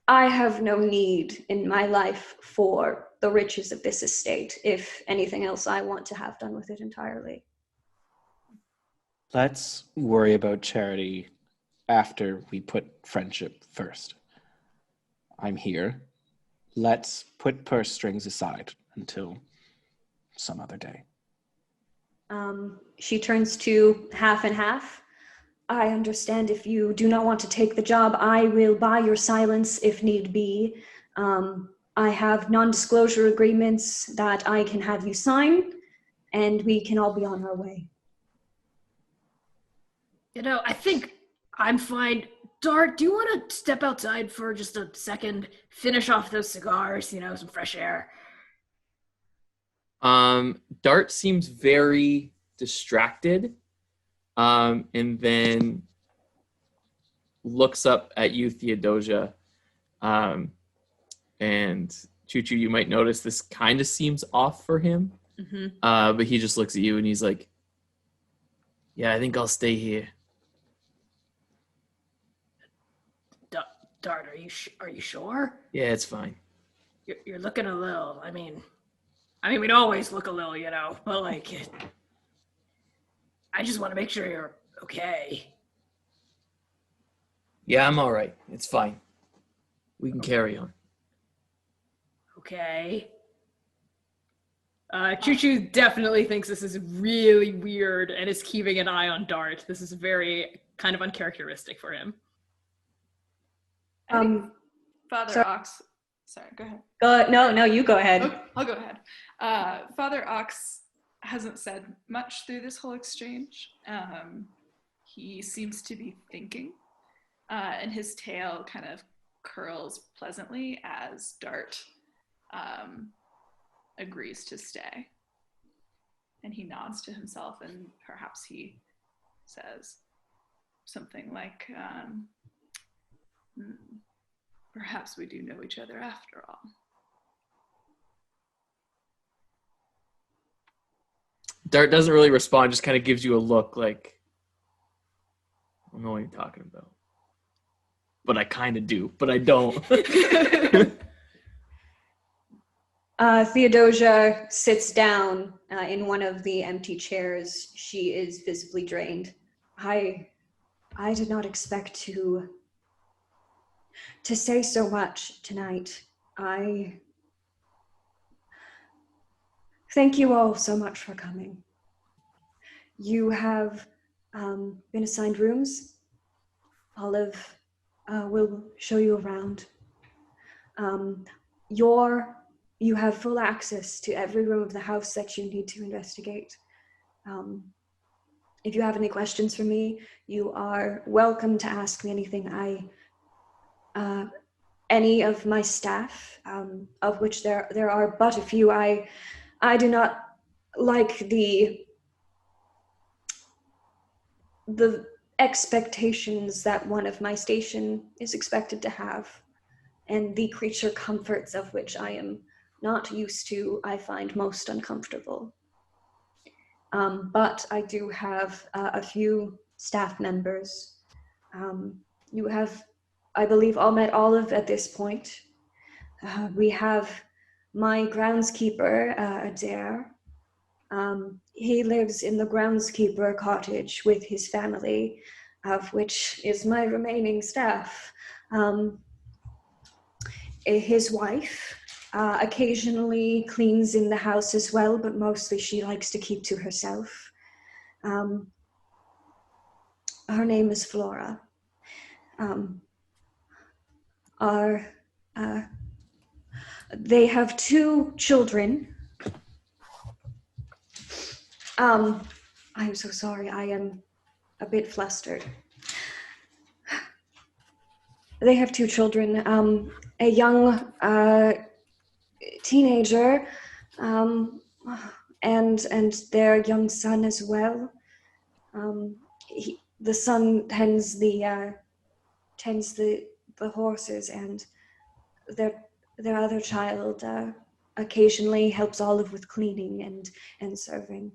I have no need in my life for the riches of this estate. If anything else, I want to have done with it entirely. Let's worry about charity after we put friendship first. I'm here. Let's put purse strings aside until some other day. She turns to half and half. I understand if you do not want to take the job, I will buy your silence if need be. I have non-disclosure agreements that I can have you sign, and we can all be on our way. I think I'm fine. Dart, do you want to step outside for just a second? Finish off those cigars, some fresh air. Dart seems very distracted, and then looks up at you, Theodosia. And Chū Chū, you might notice this kind of seems off for him. Mm-hmm. But he just looks at you and he's like, yeah, I think I'll stay here. Dart, are you sure? Yeah, it's fine. You're looking a little. I mean, we'd always look a little, but I just want to make sure you're okay. Yeah, I'm all right. It's fine. We can carry on. Okay. Chū Chū definitely thinks this is really weird and is keeping an eye on Dart. This is very kind of uncharacteristic for him. Father Ox. Sorry, go ahead. No, you go ahead. Okay, I'll go ahead. Father Ox hasn't said much through this whole exchange. He seems to be thinking, and his tail kind of curls pleasantly as Dart agrees to stay. And he nods to himself, and perhaps he says, something like, perhaps we do know each other after all. Dart doesn't really respond, just kind of gives you a look like, I don't know what you're talking about. But I kind of do, but I don't. Theodosia sits down in one of the empty chairs. She is visibly drained. I did not expect to say so much tonight. I thank you all so much for coming. You have been assigned rooms. Olive will show you around. You have full access to every room of the house that you need to investigate. If you have any questions for me, you are welcome to ask me anything. Any of my staff, of which there are but a few, I do not like the expectations that one of my station is expected to have, and the creature comforts of which I am not used to, I find most uncomfortable. But I do have a few staff members. You have, I believe, all met Olive at this point. We have my groundskeeper, Adair. He lives in the groundskeeper cottage with his family, of which is my remaining staff. His wife occasionally cleans in the house as well, but mostly she likes to keep to herself. Her name is Flora. They have 2 children. I'm so sorry, I am a bit flustered. They have 2 children, a young teenager, and their young son as well. The son tends the horses, and their other child occasionally helps Olive with cleaning and serving.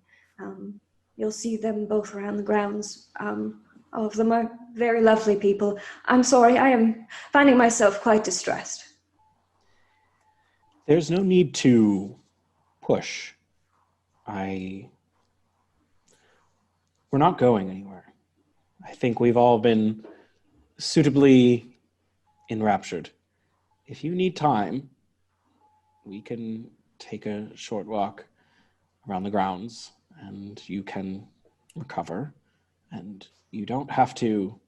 You'll see them both around the grounds. All of them are very lovely people. I'm sorry, I am finding myself quite distressed. There's no need to push. We're not going anywhere. I think we've all been suitably enraptured. If you need time, we can take a short walk around the grounds and you can recover, and you don't have to.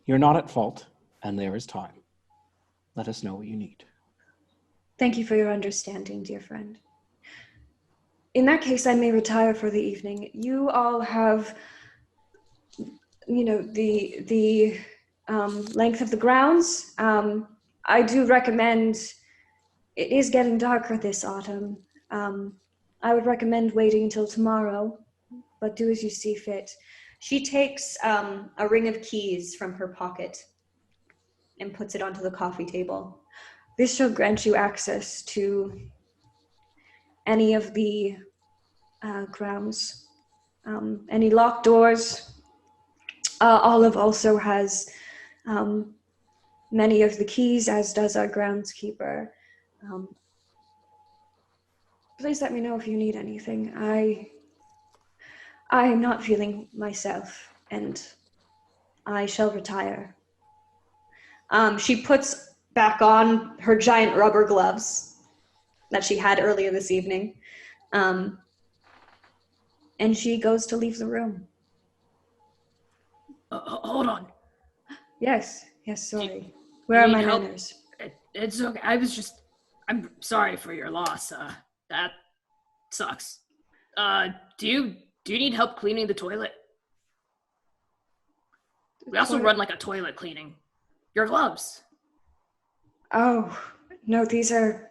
You're not at fault, and there is time. Let us know what you need. Thank you for your understanding, dear friend. In that case, I may retire for the evening. You all have, the length of the grounds. I do recommend, it is getting darker this autumn. I would recommend waiting until tomorrow, but do as you see fit. She takes a ring of keys from her pocket and puts it onto the coffee table. This shall grant you access to any of the grounds, any locked doors. Olive also has many of the keys, as does our groundskeeper. Please let me know if you need anything. I am not feeling myself, and I shall retire. She puts back on her giant rubber gloves that she had earlier this evening, and she goes to leave the room. Hold on. Yes, sorry. Where are my manners? It's okay. I'm sorry for your loss. That sucks. Do you need help cleaning the toilet? We also run like a toilet cleaning. Your gloves. Oh, no, these are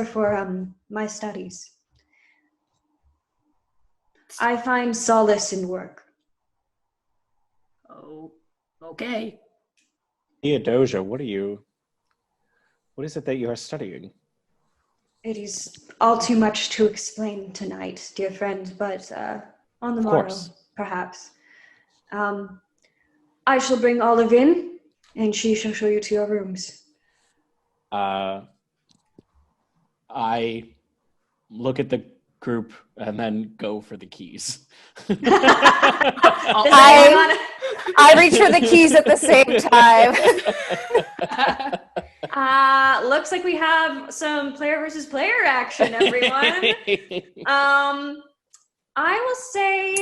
for my studies. I find solace in work. Oh, okay. Theodosia, what is it that you are studying? It is all too much to explain tonight, dear friend, but on the Of morrow, course. perhaps. I shall bring Olive in, and she shall show you to your rooms. I look at the group and then go for the keys. I reach for the keys at the same time. Looks like we have some player versus player action, everyone. I will say,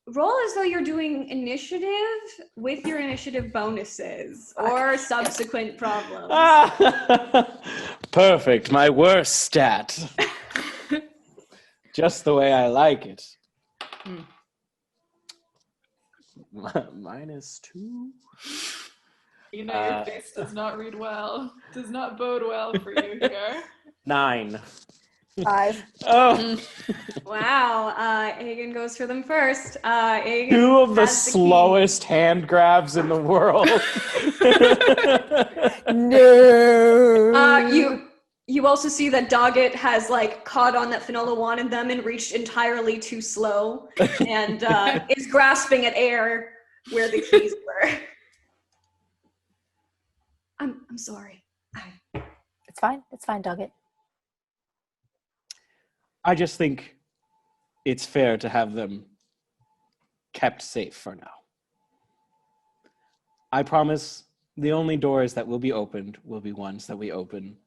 roll as though you're doing initiative with your initiative bonuses or subsequent problems. Perfect, my worst stat. Just the way I like it. -2. You know your face does not read well. Does not bode well for you here. 9. 5. Oh. Wow, Aegon goes for them first. Aegon 2 of the has the slowest hand grabs in the world. No. You also see that Doggett has caught on that Finola wanted them and reached entirely too slow and is grasping at air where the keys were. I'm sorry. It's fine. It's fine, Doggett. I just think it's fair to have them kept safe for now. I promise the only doors that will be opened will be ones that we open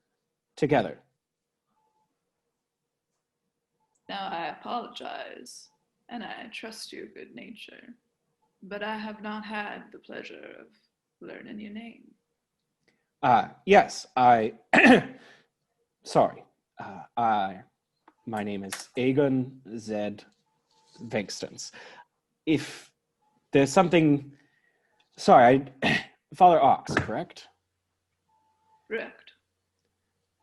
together. Now I apologize, and I trust your good nature, but I have not had the pleasure of learning your name. Yes, sorry. My name is Aegon Z. Venkstantz. If there's something... Sorry, Father Ox, correct? Correct.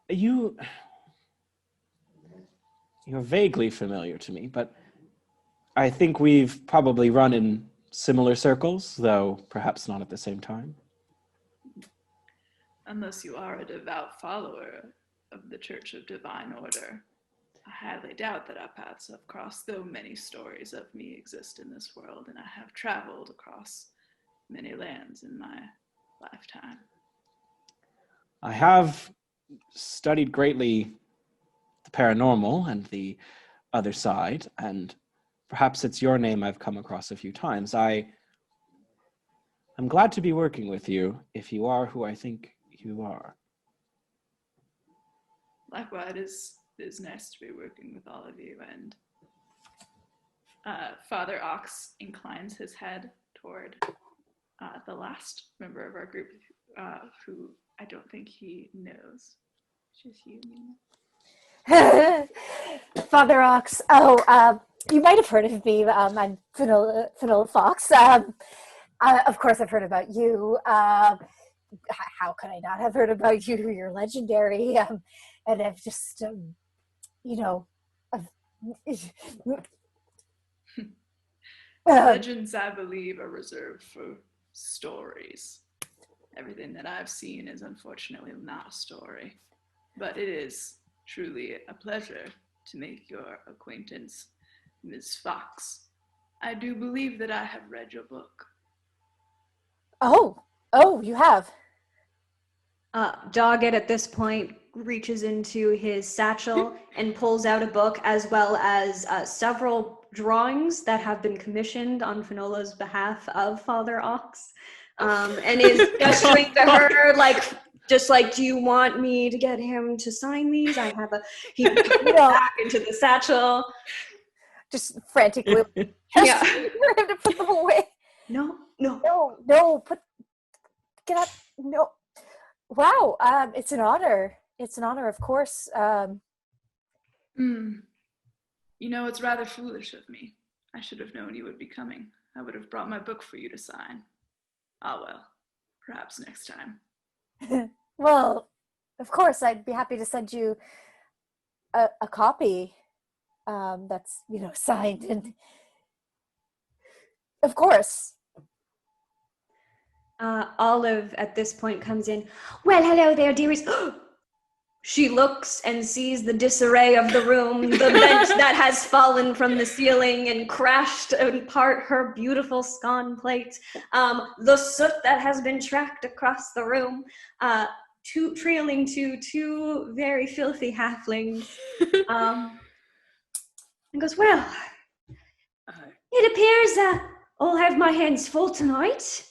You're vaguely familiar to me, but I think we've probably run in similar circles, though perhaps not at the same time. Unless you are a devout follower of the Church of Divine Order, I highly doubt that our paths have crossed, though many stories of me exist in this world, and I have traveled across many lands in my lifetime. I have studied greatly the paranormal and the other side, and perhaps it's your name I've come across a few times. I'm glad to be working with you, if you are who I think you are. Likewise, it is nice to be working with all of you, and Father Ox inclines his head toward the last member of our group, who I don't think he knows. It's just you, Nina. Father Ox. You might have heard of me. I'm Finola Fox. Of course, I've heard about you. How could I not have heard about you? You're legendary. And I've just, Legends, I believe, are reserved for stories. Everything that I've seen is unfortunately not a story, but it is truly a pleasure to make your acquaintance, Ms. Fox. I do believe that I have read your book. Oh, you have. Doggett at this point reaches into his satchel and pulls out a book as well as several drawings that have been commissioned on Finola's behalf of Father Ox, and is gesturing to her do you want me to get him to sign these? I have he back into the satchel. Just frantically Yeah. for him to put them away. No, get up. No. Wow, it's an honor. It's an honor, of course. You know, it's rather foolish of me. I should have known you would be coming. I would have brought my book for you to sign. Ah, well, perhaps next time. Well, of course, I'd be happy to send you a copy. that's, signed. And of course. Olive at this point comes in. Well, hello there, dearies. She looks and sees the disarray of the room, the bench that has fallen from the ceiling and crashed in part her beautiful scone plate, the soot that has been tracked across the room, trailing to two very filthy halflings, and goes, well, it appears I'll have my hands full tonight.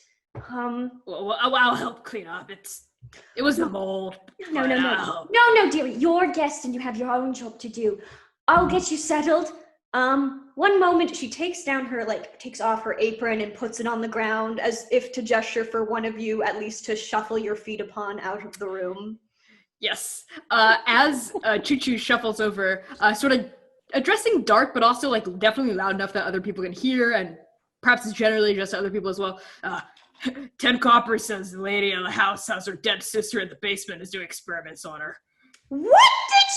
Well, I'll help clean up. It was the mold. No, dearie. You're guests and you have your own job to do. I'll get you settled. One moment, she takes off her apron and puts it on the ground as if to gesture for one of you at least to shuffle your feet upon out of the room. Yes. As Chū Chū shuffles over, sort of addressing Dark, but also definitely loud enough that other people can hear, and perhaps it's generally addressed to other people as well. 10 copper says the lady of the house has her dead sister in the basement is doing experiments on her. What did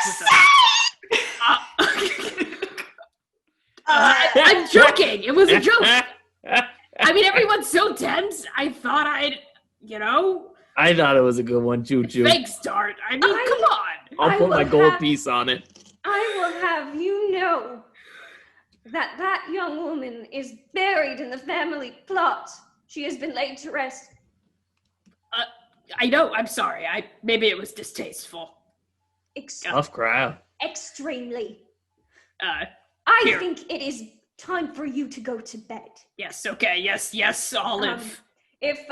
you say? I'm joking. It was a joke. I mean, everyone's so tense. I thought I thought it was a good one, Chū Chū. Thanks, Dart. I mean, come on. I'll put my gold piece on it. I will have you know that young woman is buried in the family plot. She has been laid to rest. I know. I'm sorry. Maybe it was distasteful. Tough crowd. Extremely. Here. I think it is time for you to go to bed. Yes. Okay. Yes. Olive. If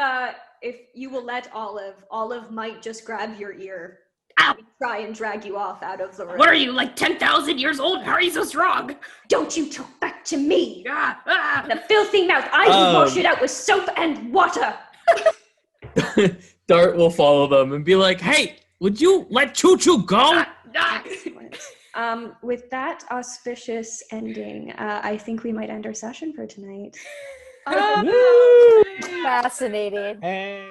you will let Olive might just grab your ear. Ow! And try and drag you off out of the room. What are you, 10,000 years old? How are you so strong? Don't you talk back to me. Ah. The filthy mouth. I will wash it out with soap and water. Dart will follow them and be like, hey, would you let Chū Chū go? Excellent. With that auspicious ending, I think we might end our session for tonight. Fascinating. Hey.